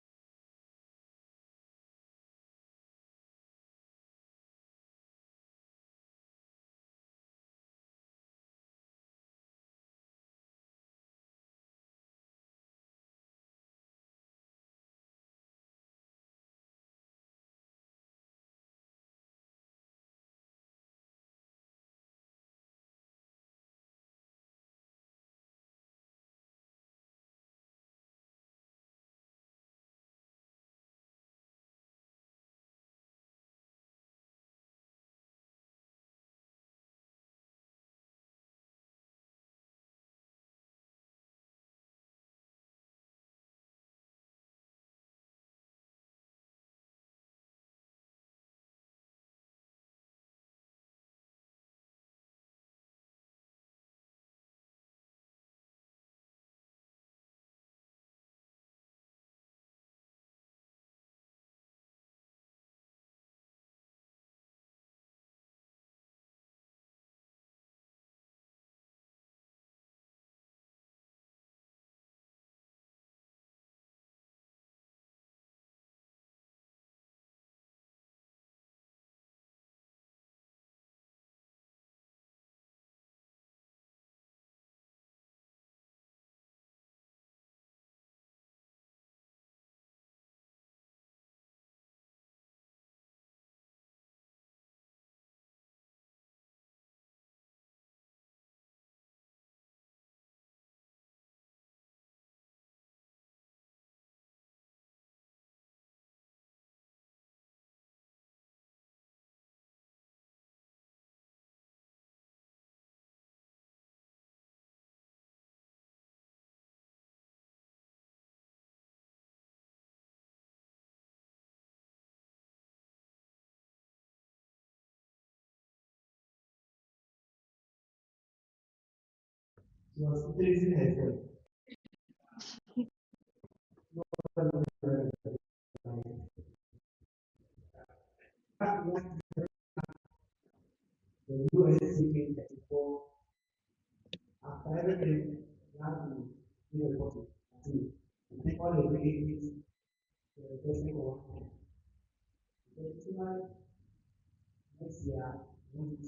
next year, we want to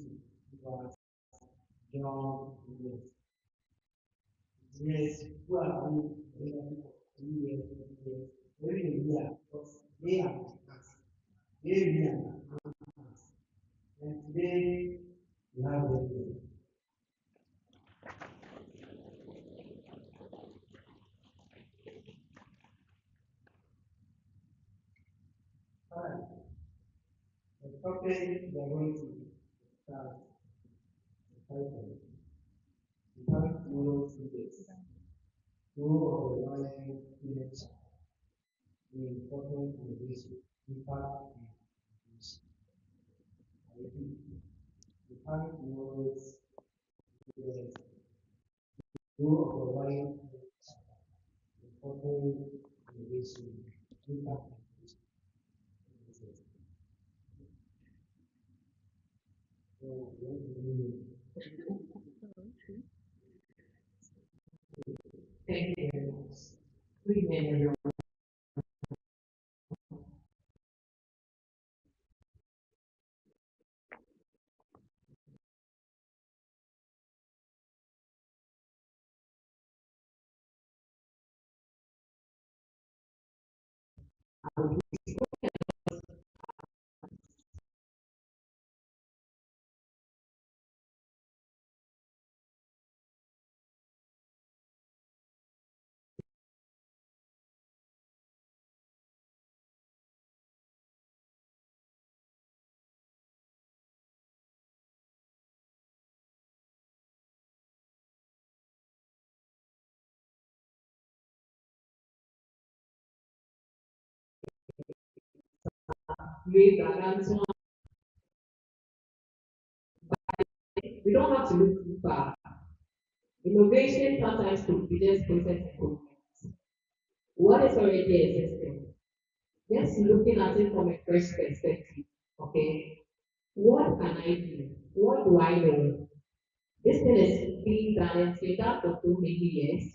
give us young engineers. Engineers who have been in for 3 years, 4 years, maybe a year, because they are us. They really understand us. And today, we have them here. Alright. The topic we are going to start the title. We have tomorrow students. Two of the WAIMM students, the important innovation, impact and innovation. I repeat, we have tomorrow's students. Two of the WAIMM students, important innovation, impact and innovation. So, what do you mean? Thank you very much. Good evening, everyone. We don't have to look too far. Innovation sometimes could be just process improvement. What is already existing? Just looking at it from a fresh perspective. Okay, what can I do? What do I know? This thing is being done and been done for so many years,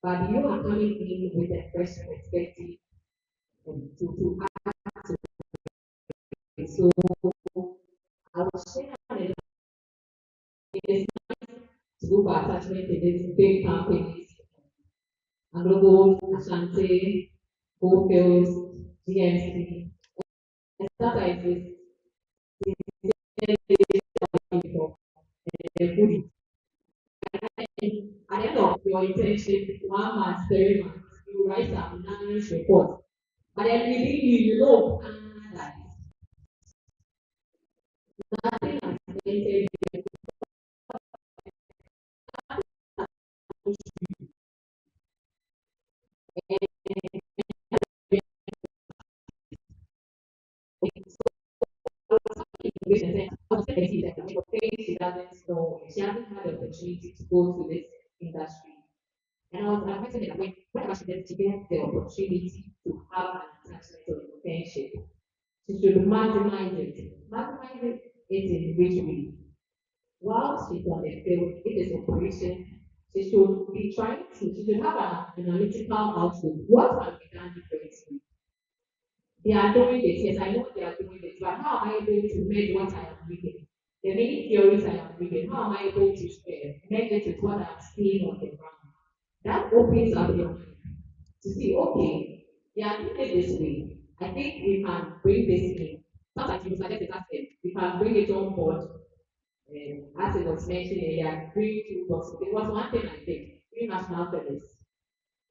but you are coming in with a fresh perspective to add to it. So I will share that it's nice to go for attachment in these big companies, Anglo, Ashanti, Goldfields, GMC, and sometimes it's for food. At the end of your internship, 1 month, 3 months, you write some nice report. But then within you know that nothing has entered she doesn't know, she hasn't had the opportunity to go to this industry. And I was advising that whenever she gets the opportunity to have an attachment or a potential, she should maximize it. Maximize it in which way? While she's on the field, it is operation, she should be trying to, she should have an analytical outlook. What can be done differently? They are doing this, yes, I know they are doing this, but how am I able to measure what I am reading? The many theories I am reading, how am I able to measure it with what I'm seeing on the ground? That opens up your mind to see, okay, they are doing it this way. I think we can bring this in. Sometimes you suggest it as we can bring it on board. As it was mentioned earlier, bring two boxes. It was one thing I think, three national service.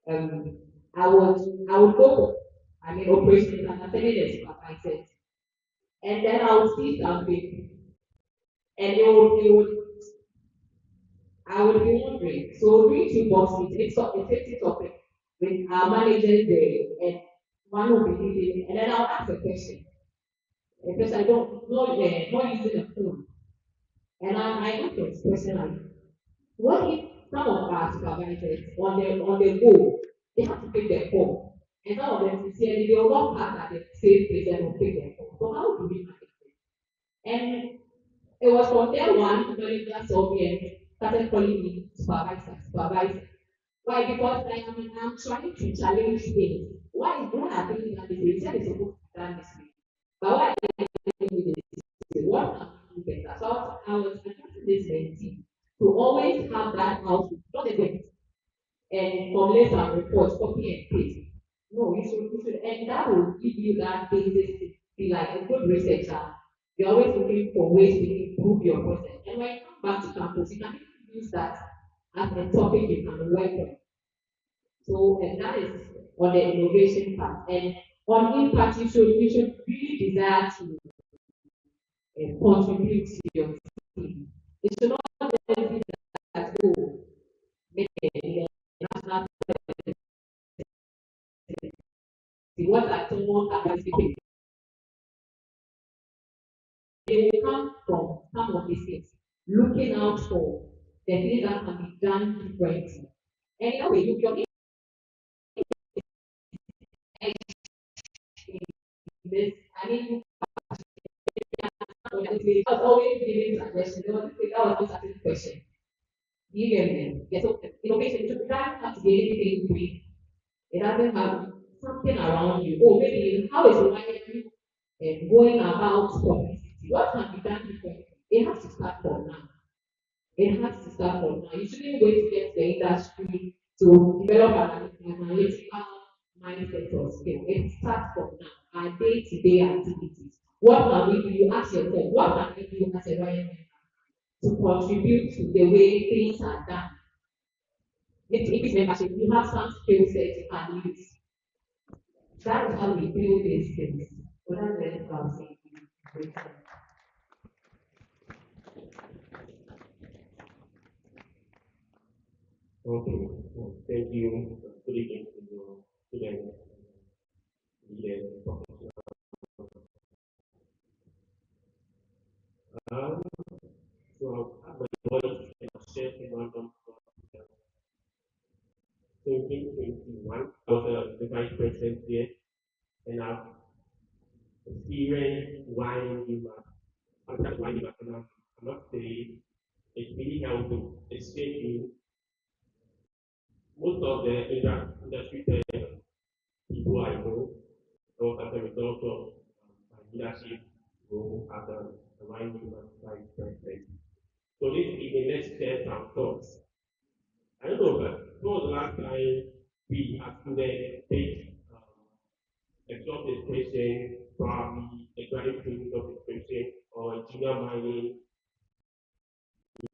Um, I would go, I mean, operations and attending the supervisors, and then I would see something, and I would be wondering. So doing two boxes, it's a safety topic with our managers there, and one will be leading, and then I'll ask a question. Because I don't know, not using a phone, and I ask this personally. What if some of our supervisors on the go, they have to pick their phone, and some of them sincerely they will not pass at the same place and will pick their phone. So how do we manage it? And it was from there one manager saw me and started calling me supervisor, supervisor. Why? Because I'm trying to challenge things. Why are things done this way? He said it's supposed to be done this way. But why are they doing this? What do better. So I was attracting this mentee to always have that outlook, not just and formulate some reports, copy and paste. No, you should, and that will give you that basis to be like a good researcher. You're always looking for ways to improve your process. And when you come back to campus, you can use that as a topic you can work on. So, and that is on the innovation part. And on impact, you should really desire to contribute to your team. It should not be that, oh, make a national what are someone capacity. They will come from some of these things, looking out for the things that can be done differently. And in a way, you can this, I mean, I was always giving suggestions. There was this that was asking question. Do you get me? Yeah, so innovation, it doesn't have to be anything quick. It doesn't have something around you. Oh, maybe how is life going about publicity? What can be done differently? It has to start from now. It has to start from now. You shouldn't wait to get to the industry to develop an analytical mindset or skill. It starts from now. Our day-to-day activities. What can we do? You ask yourself, what can we do as a YM to contribute to the way things are done? If it's membership, you have some skill set you can use. That is how we build these things. So that's the I'm saying. Okay, well, thank you. Good evening to your students, leaders, professionals. Um, so I've got my voice and I'll share some random from 2021. I was the vice president here, and I've experienced WAIMM. I'm not WAIMM, and I must say it's really helpful. It's shaped me. Most of the industry people I know was as a result of my leadership role as a line vice president. So this evening, let's share some thoughts. I don't know, but when was the last time we as students take a job description, probably a graduate training job description, or a junior mining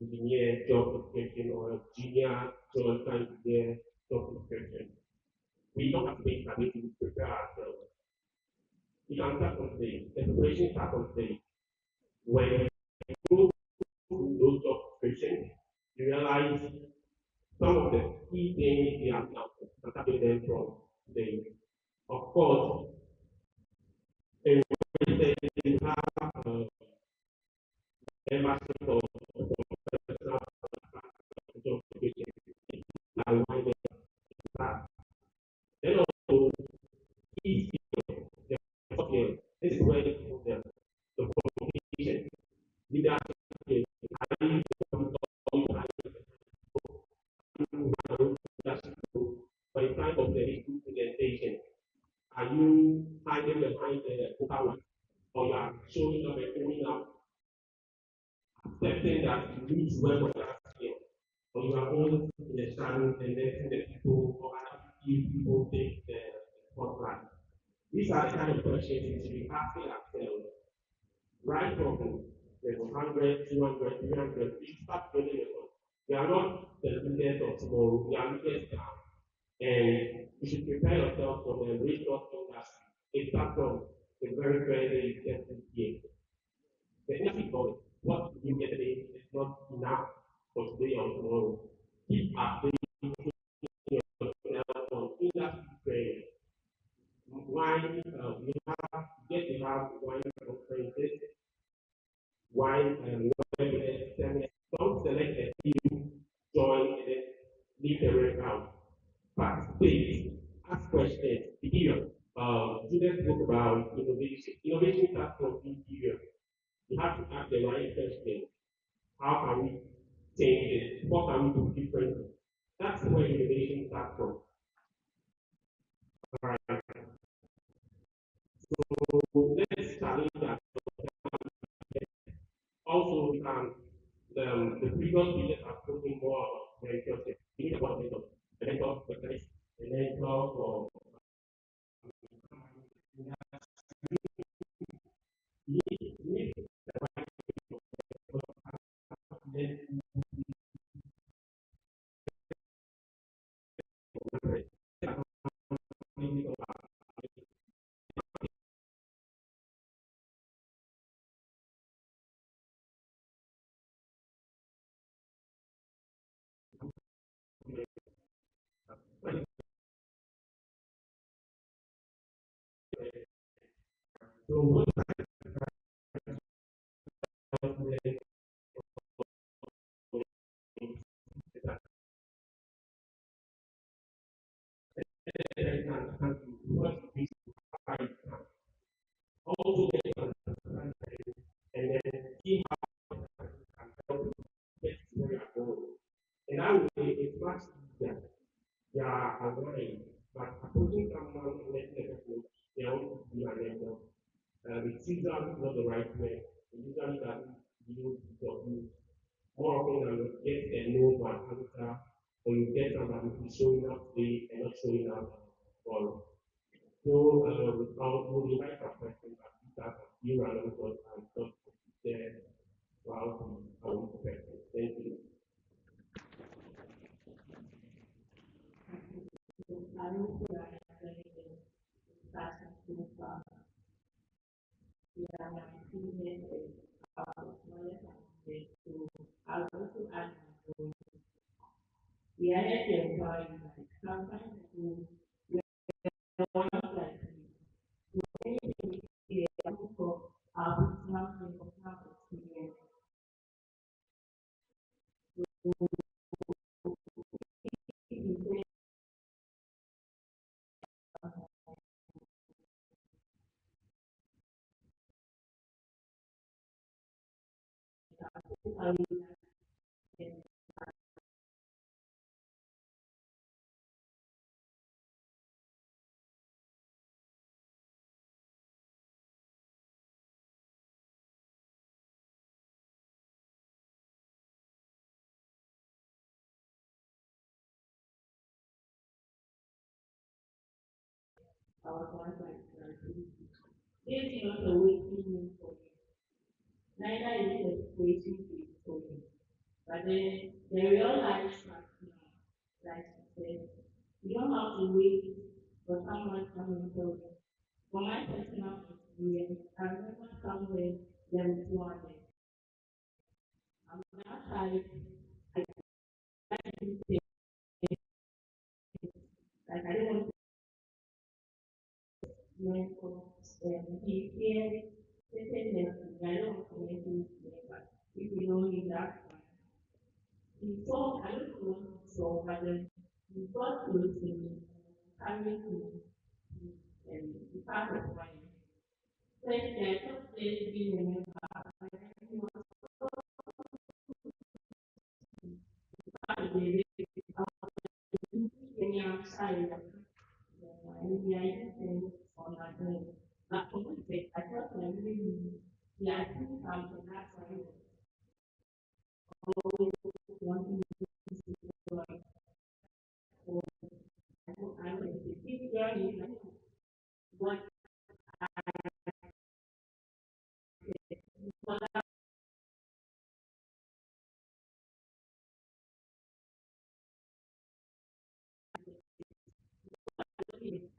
engineer job description, or a junior geological engineer job description? We don't have to take that to prepare ourselves. We can start from today. The preparation starts from today. When you go through those job descriptions, you realize some of the key things they are now starting them from today. Of course, in you have membership of professional job description. I want to start. Then also, key skills, the skills. This is where you put them. The communication, leadership skills, by the time of the issue presentation, are you hiding behind the vocal one, or you are showing up and owning up, accepting that you need to work on that skill, or you are always in the shadows and letting the people or other people take the spotlight? These are the kind of questions we should be asking ourselves right from level 100, 200, 300. We start building it up. We are not the leaders of tomorrow, we are leaders now. And you should prepare yourself for the resource industry. It starts from the very first day you get to here. The industry knowledge, what you get today is not enough for today or tomorrow. Keep updating yourself on industry training. Why we have get to have wine conferences, wine webinars, seminars. Don't select a few, join, and then leave the rest out. Participate, ask questions. Behavior. Students talk about innovation. Innovation starts from behavior. You have to ask the right question. How can we change it? What can we do differently? That's where innovation starts from. All right. So let's challenge that. Also, we can, the previous videos have spoken more about mentorship. We need about mentor, the mentor for Christ, the mentor for so what what we also and then see how to get to where you're going. And that way it's much easier. They are aligned, but approaching someone and letting them know they want to be an mentor. It's usually not the right way. It usually doesn't deal with you. More often than not, get a no for an answer, or you get somebody who's showing up today and not showing up tomorrow. So, we'll invite our questions and feedback of you and also and talk there about our questions. Thank you. I also like the discussion so far. Yeah, my opinion is about knowledge and so I'll also add my own. The other thing about it, like sometimes you are not like me. For our personal experience. Our ones like this is not a waiting room for you. Neither is it a waiting room for you. But then the real life fact now, like you said, you don't have to wait for someone to come and tell you. For my personal experience, I remember somewhere level 200. I'm not like I don't want to mentor he fears certain lessons. I don't want to mentor but if you don't need that one. He saw I don't know what he saw, but then he got close to me, coming to the part of mine. First, I thought there should be a member. He was part of the when you're outside. And the idea thing on that day. But for me, I thought I really, yeah, I think something that's why I always wanting to like, I would say, if there is what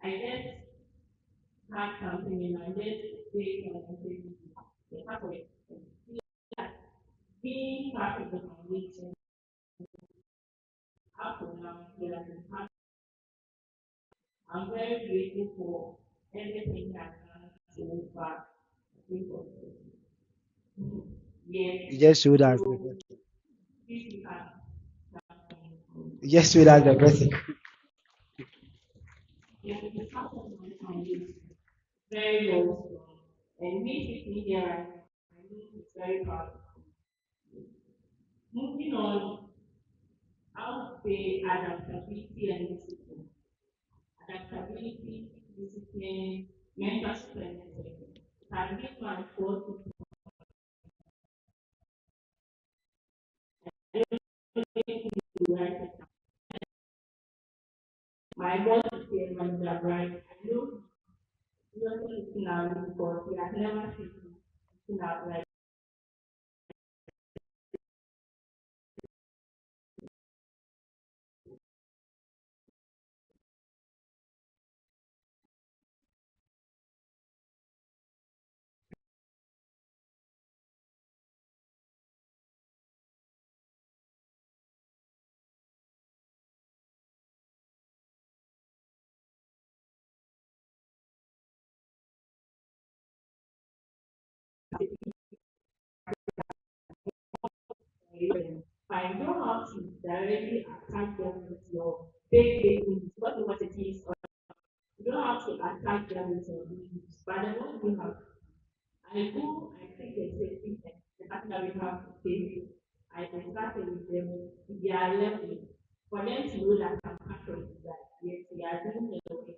I just have something in my head, say, the part of it. Being part of the foundation, up to now, there has been part. I'm very grateful for everything I've done so far. I think of it. Yes, You just showed us the so question. this is You just showed us the question. yeah, the part of my foundation, very, very strong. And me sitting here, I know it's very powerful. Moving on, I would say adaptability and discipline. Adaptability, discipline, mentorship, and networking. It has been my forte right? My boss is here, manager, right? I know he wasn't looking at me because he had never seen me looking at like I don't have to directly attack them with your big news, what it is. You don't have to attack them with your news, but the one you have I go, I take the safety test, the fact that we have to take I discuss it with them, they are level, for them to know that I'm part of that, yes, we are doing the work.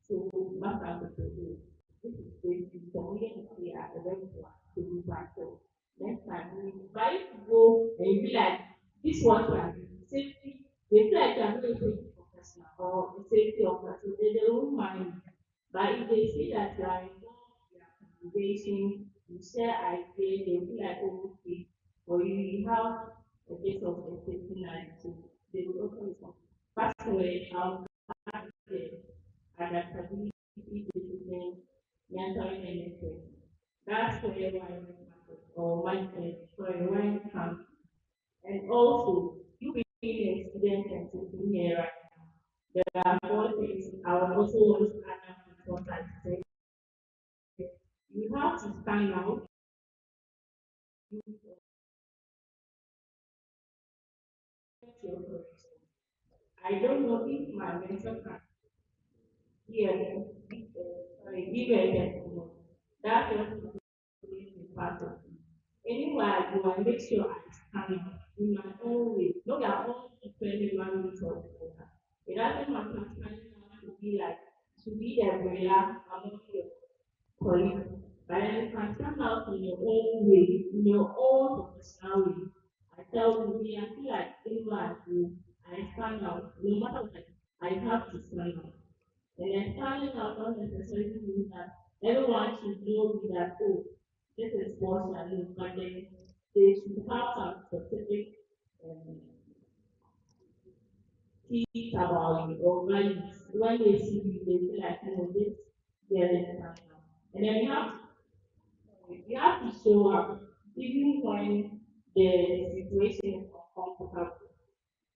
So, what I'm going to do, this is safety, community at the restaurant to do that. So, next time, we invite to go and you be like, this one, we are doing safety, they feel like you are not a safety professional or a safety officer, so they don't mind. But if they see that you are involved, you are conversation, you share ideas, they feel like, oh, okay, or you have a bit of a safety line, so they will open it up. Personally, I'll have the adaptability, discipline, mentoring, and networking. That's where WAIMM matters, or WAIMM comes. And also, you being a student and sitting here right now, there are more things I would also want to add up with what I said. You have to stand out. You protect your correction. I don't know if my mentor can hear give a testimony. That's what is going to be part of it. Anywhere I go, I make sure I stand out in my own way. Look at all depending on me for the other. It doesn't matter standing out to be the umbrella among your colleagues. But then you can stand out in your own way, in your own professional way. I tell you, me, I feel like anywhere I go, I stand out. No matter what, I have to stand out. And then standing out not necessarily means that everyone should know me that, oh, this is what I do, but then they should have some specific um, keys about you or values. When they see you, they feel like, oh, this girl is standing out. And then you have to show up even when the situation is uncomfortable.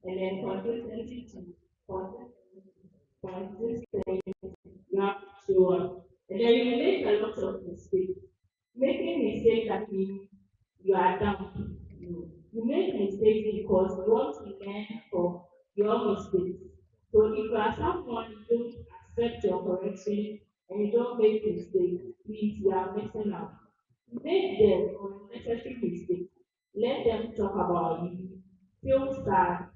And then consistency to consistent, you have to show up. And then you make a lot of mistakes. Making mistakes that means you are down. You make mistakes because you want to learn from your mistakes. So if you are someone you don't accept your correction and you don't make mistakes, please you are messing up. Make them unnecessary mistakes. Let them talk about you. Feel sad.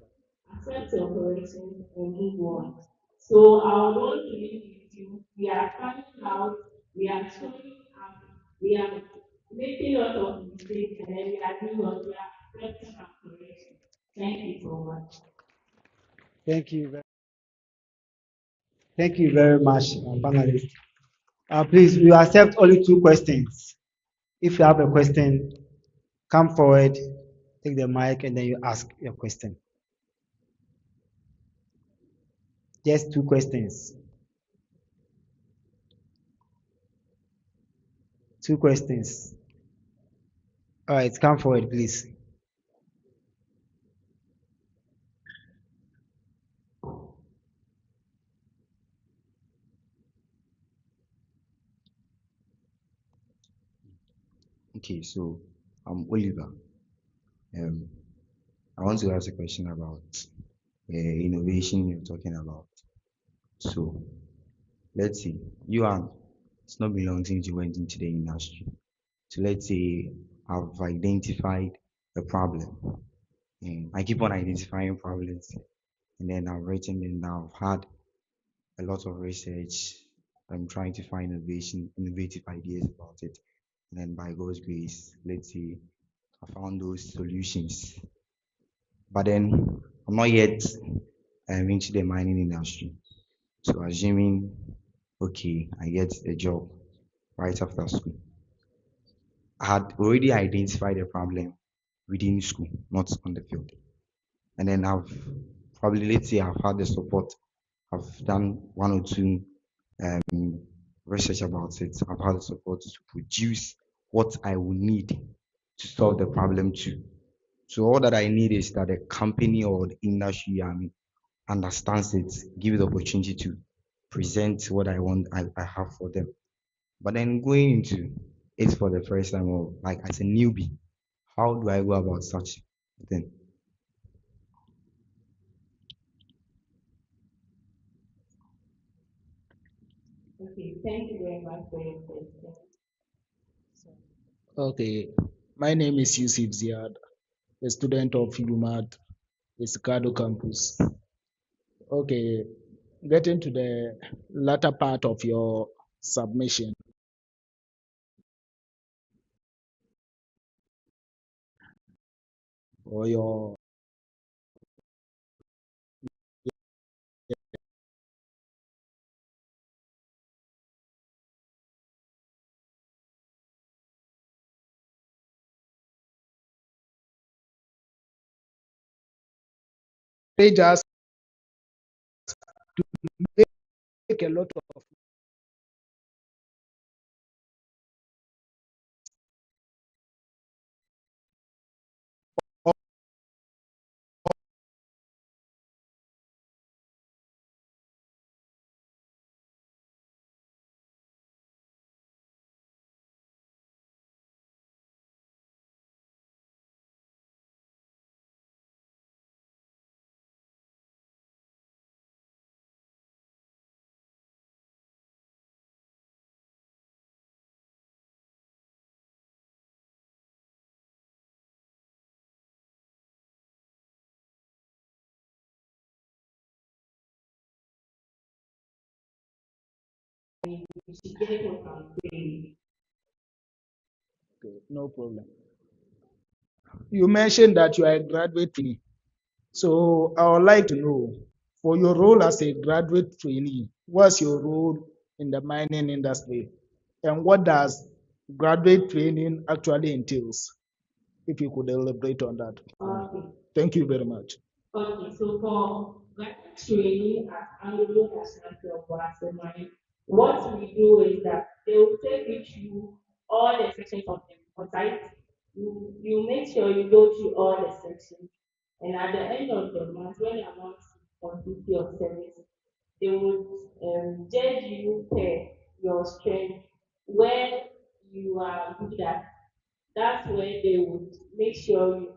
Accept your correction and move on. So I would want to leave with you. We are finding out. We are showing up. We are making a lot of mistakes and then we are doing what we are accepting our correction. Thank you so much. Thank you. Thank you very much, panelists. Please, we accept only two questions. If you have a question, come forward, take the mic, and then you ask your question. Just two questions. Two questions. All right, come forward, please. Okay, so I'm Oliver. I want to ask a question about innovation you're talking about. So let's say you are it's not been long since you went into the industry. So let's say I've identified a problem. And I keep on identifying problems and then I've written them down. I've had a lot of research. I'm trying to find innovative ideas about it. And then by God's grace, let's say I found those solutions. But then I'm not yet into the mining industry. So assuming, okay, I get a job right after school. I had already identified the problem within school, not on the field. And then I've probably, let's say I've had the support. I've done one or two research about it. I've had the support to produce what I will need to solve the problem too. So all that I need is that the company or the industry understands it, give it the opportunity to present what I want I have for them. But then going into it for the first time or like as a newbie, how do I go about such a thing? Okay, thank you very much for your question. Okay, my name is Yusuf Ziad, a student of UMAT, Isikado campus. Okay, getting to the latter part of your submission or your page us make a lot of no problem. You mentioned that you are a graduate trainee. So I would like to know for your role as a graduate trainee, what's your role in the mining industry? And what does graduate training actually entails? If you could elaborate on that. Okay. Thank you very much. Okay, so for graduate training at Anglo National Club Mastermind, what we do is that they will take you through all the sections of the site. You make sure you go through all the sections, and at the end of the month, when you amount to complete your service, they would judge you per your strength, where you are good at. That's where they would make sure you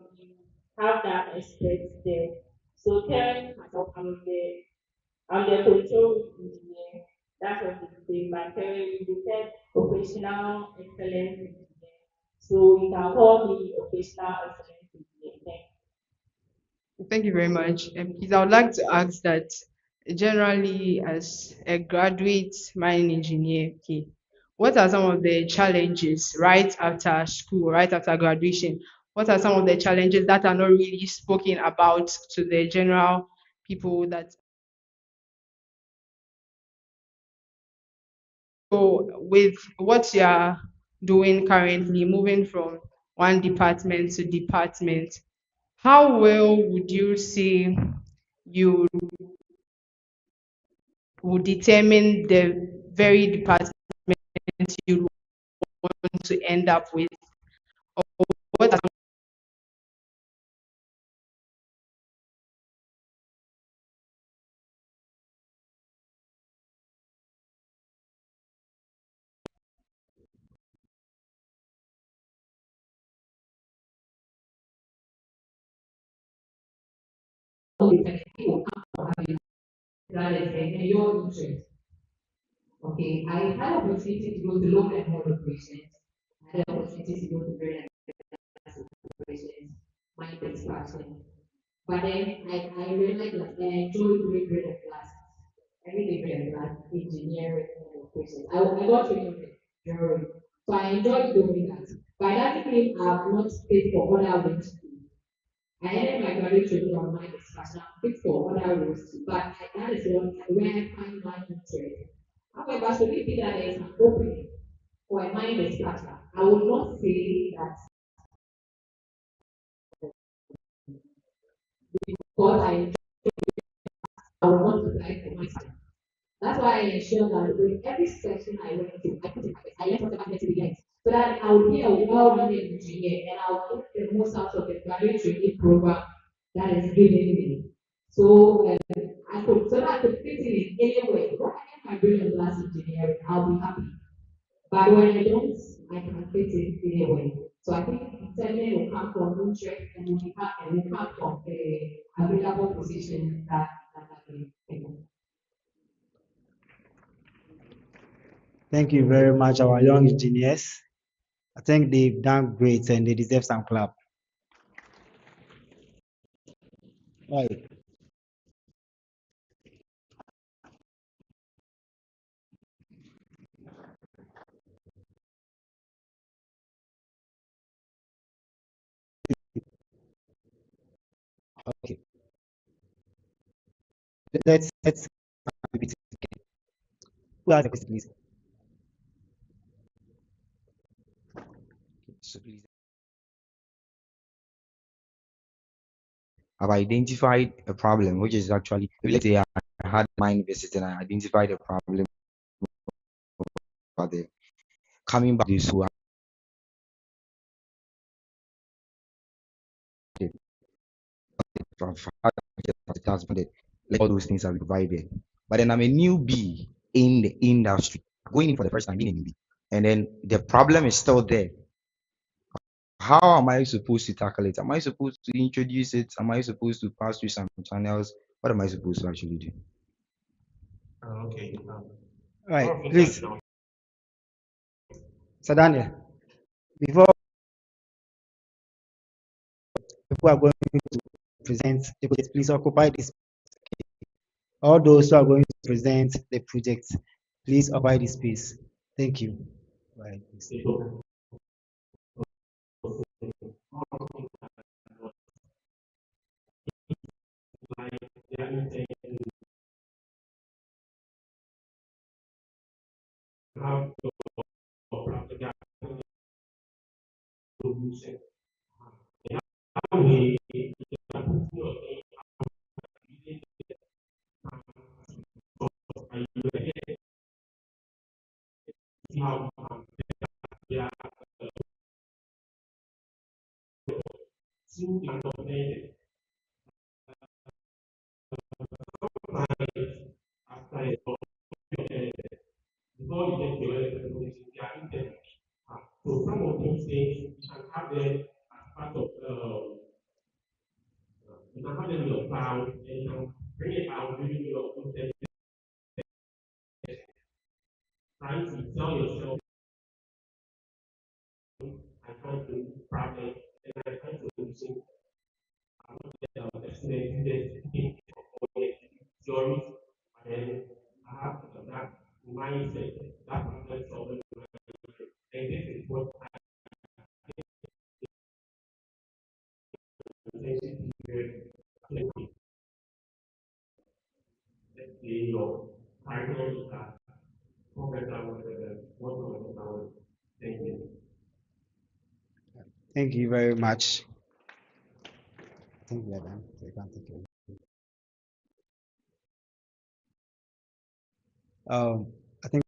have that expert there. So currently myself, I'm the control engineer. That's what they say. My currently they said operational excellence engineer. So you can call me operational excellence engineer. Thank Thank you very much. Please, I would like to ask that generally, as a graduate mining engineer, okay, what are some of the challenges right after school, right after graduation? What are some of the challenges that are not really spoken about to the general people that so with what you are doing currently, moving from one department to department, how well would you say you would determine the very department you want to end up with? Or what are your interest. Okay, I had opportunity to go to loan and hold operations. I had opportunity to go to bread and operations, my expansion. But then I realized that I enjoy doing bread and glass. Everything bread and glass, engineering and operations. I got trained on it, drawing. So I enjoy doing that. But that means I'm not paid for what I went to do. I ended my graduate training on my discussion. I'm fit for other roles too, but that is where I find my interest. However, should it be that there is an opening for a mind dispatcher, I would not say that because I will not apply for myself. That's why I ensure that with every session I went to, I put in my best. I learned whatever I needed to learn. So that I will be a well-rounded engineer and I will get the most out of the graduate training program that is given me. So so that I could fit in anywhere. When I get my brilliant glass engineering, I'll be happy. But when I don't, I can fit in anywhere. So I think determinant will come from interest and will come from the available position that I can take. Thank you very much, our young engineers. I think they've done great and they deserve some clap. Right. Okay. Let's repeat it again. Who has the question, please? So please, I've identified a problem, which is actually, let's say I had mind visit and I identified a problem about the coming back to this one. All those things are provided. But then I'm a newbie in the industry, going in for the first time being a newbie. And then the problem is still there. How am I supposed to tackle it? Am I supposed to introduce it? Am I supposed to pass through some channels? What am I supposed to actually do? Okay. Right, please. Sir Daniel, before people are going to present the project, please occupy this. All those who are going to present the project, please occupy this space. Thank you. Right, please. Have your practical solution. How we can put your thing and you get see how we are soon implemented. After before you get your electrical they are internet. So some of these things you can have them as part of you can have them in your cloud and you can bring it out during your content trying to tell yourself I'm trying to problem and I'm trying to solution estimate theories and then I have that mindset, that problem solving and this is what intention period let's say your title is that thank you. Thank you very much. I think we are done. So you can take it. I think.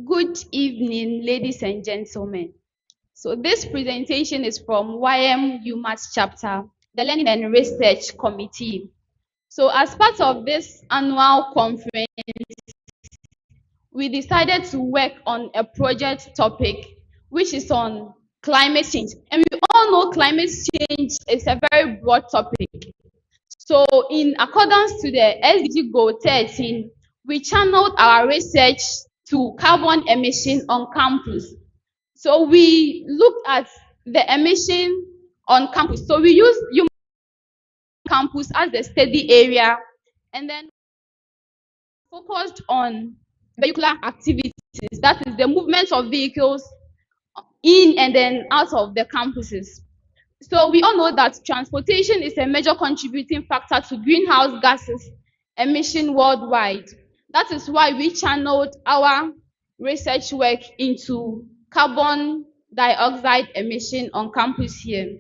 Good evening, ladies and gentlemen. So this presentation is from WAIMM UMAT chapter, the Learning and Research Committee. So as part of this annual conference, we decided to work on a project topic, which is on climate change. And we all know climate change is a very broad topic. So in accordance to the SDG Goal 13, we channeled our research to carbon emission on campus. So we looked at the emission on campus. So we used human campus as the study area, and then focused on vehicular activities, that is the movement of vehicles in and then out of the campuses. So we all know that transportation is a major contributing factor to greenhouse gases emission worldwide. That is why we channeled our research work into carbon dioxide emission on campus here.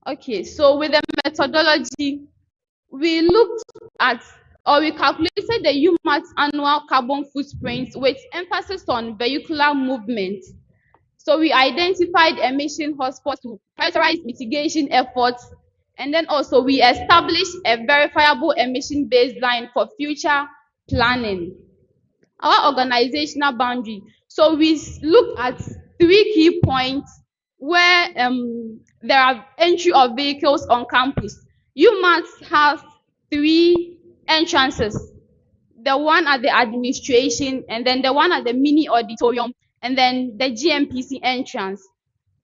Okay, so with the methodology, we looked at or we calculated the UMAT annual carbon footprint with emphasis on vehicular movement. So we identified emission hotspots to prioritize mitigation efforts, and then also we established a verifiable emission baseline for future planning. Our organizational boundary. So we looked at 3 key points where there are entry of vehicles on campus. UMass has 3 entrances, the one at the administration, and then the one at the mini auditorium, and then the GMPC entrance.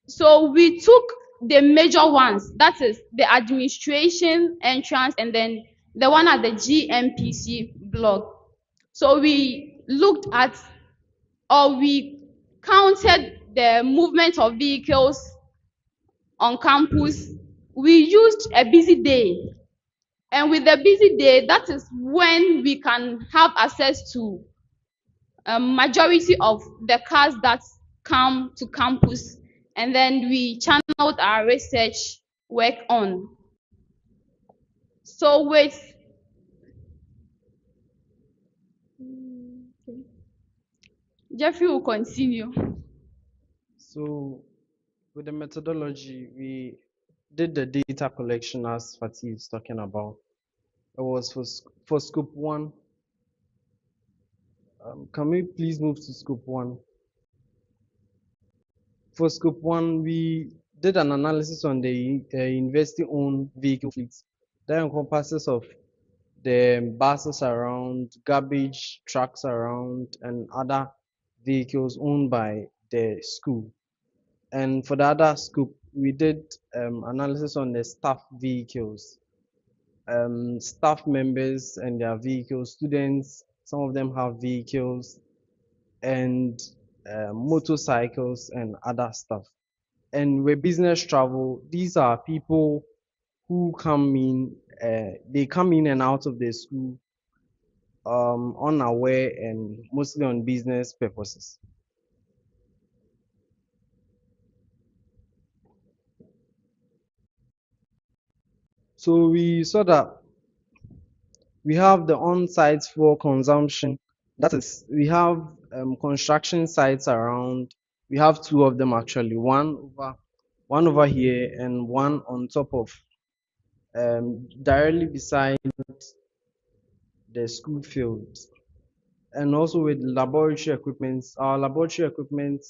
So we took the major ones, that is the administration entrance and then the one at the GMPC block. So we looked at or we counted the movement of vehicles on campus. We used a busy day, and with the busy day, that is when we can have access to a majority of the cars that come to campus, and then we channeled our research work on. So with Jeffrey will continue. So with the methodology, we did the data collection as Fatih is talking about. It was for scope 1. Can we please move to scope 1? For scope 1, we did an analysis on the university-owned vehicle fleets. That encompasses of the buses around, garbage trucks around, and other vehicles owned by the school. And for the other scope, we did analysis on the staff vehicles, staff members and their vehicles, students, some of them have vehicles, and motorcycles and other stuff. And with business travel, these are people who come in, they come in and out of the school unaware and mostly on business purposes. So we saw that we have the on-site for consumption. That is, we have construction sites around. We have 2 of them actually, one over here and one on top of directly beside the school fields. And also with laboratory equipment, our laboratory equipment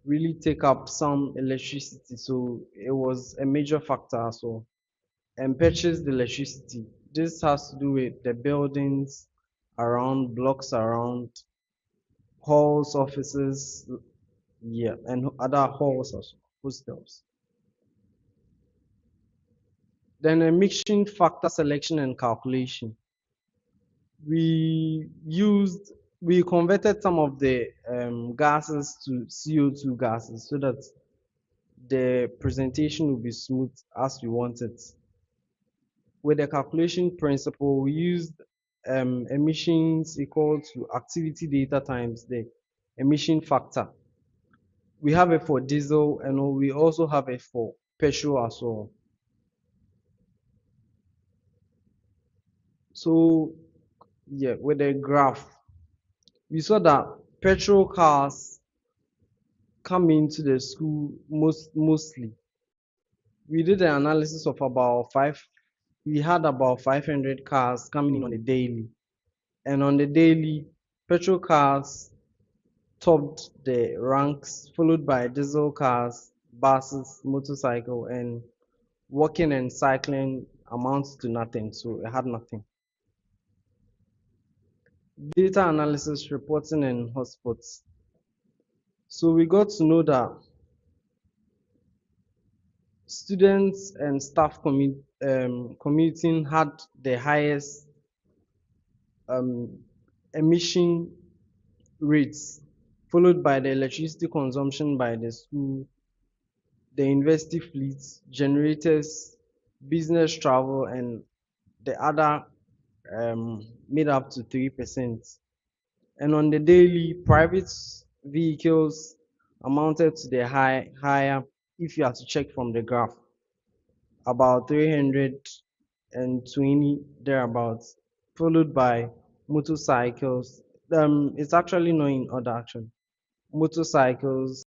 really take up some electricity, so it was a major factor as well. And purchase the electricity. This has to do with the buildings around, blocks around, halls, offices, yeah, and other halls also, hostels. Then emission factor selection and calculation. We converted some of the gases to CO2 gases so that the presentation will be smooth as we want it. With the calculation principle, we used emissions equal to activity data times the emission factor. We have it for diesel and we also have it for petrol as well. So yeah, with a graph. We saw that petrol cars come into the school mostly. We did an analysis of about we had about 500 cars coming in on a daily. And on the daily, petrol cars topped the ranks, followed by diesel cars, buses, motorcycle, and walking and cycling amounts to nothing. So it had nothing. Data analysis, reporting, and hotspots. So we got to know that students and staff commuting had the highest um, emission rates, followed by the electricity consumption by the school, the university fleets, generators, business travel, and the other made up to 3%. And on the daily, private vehicles amounted to the higher, if you have to check from the graph, about 320 thereabouts, followed by motorcycles. It's actually not in order actually. Motorcycles,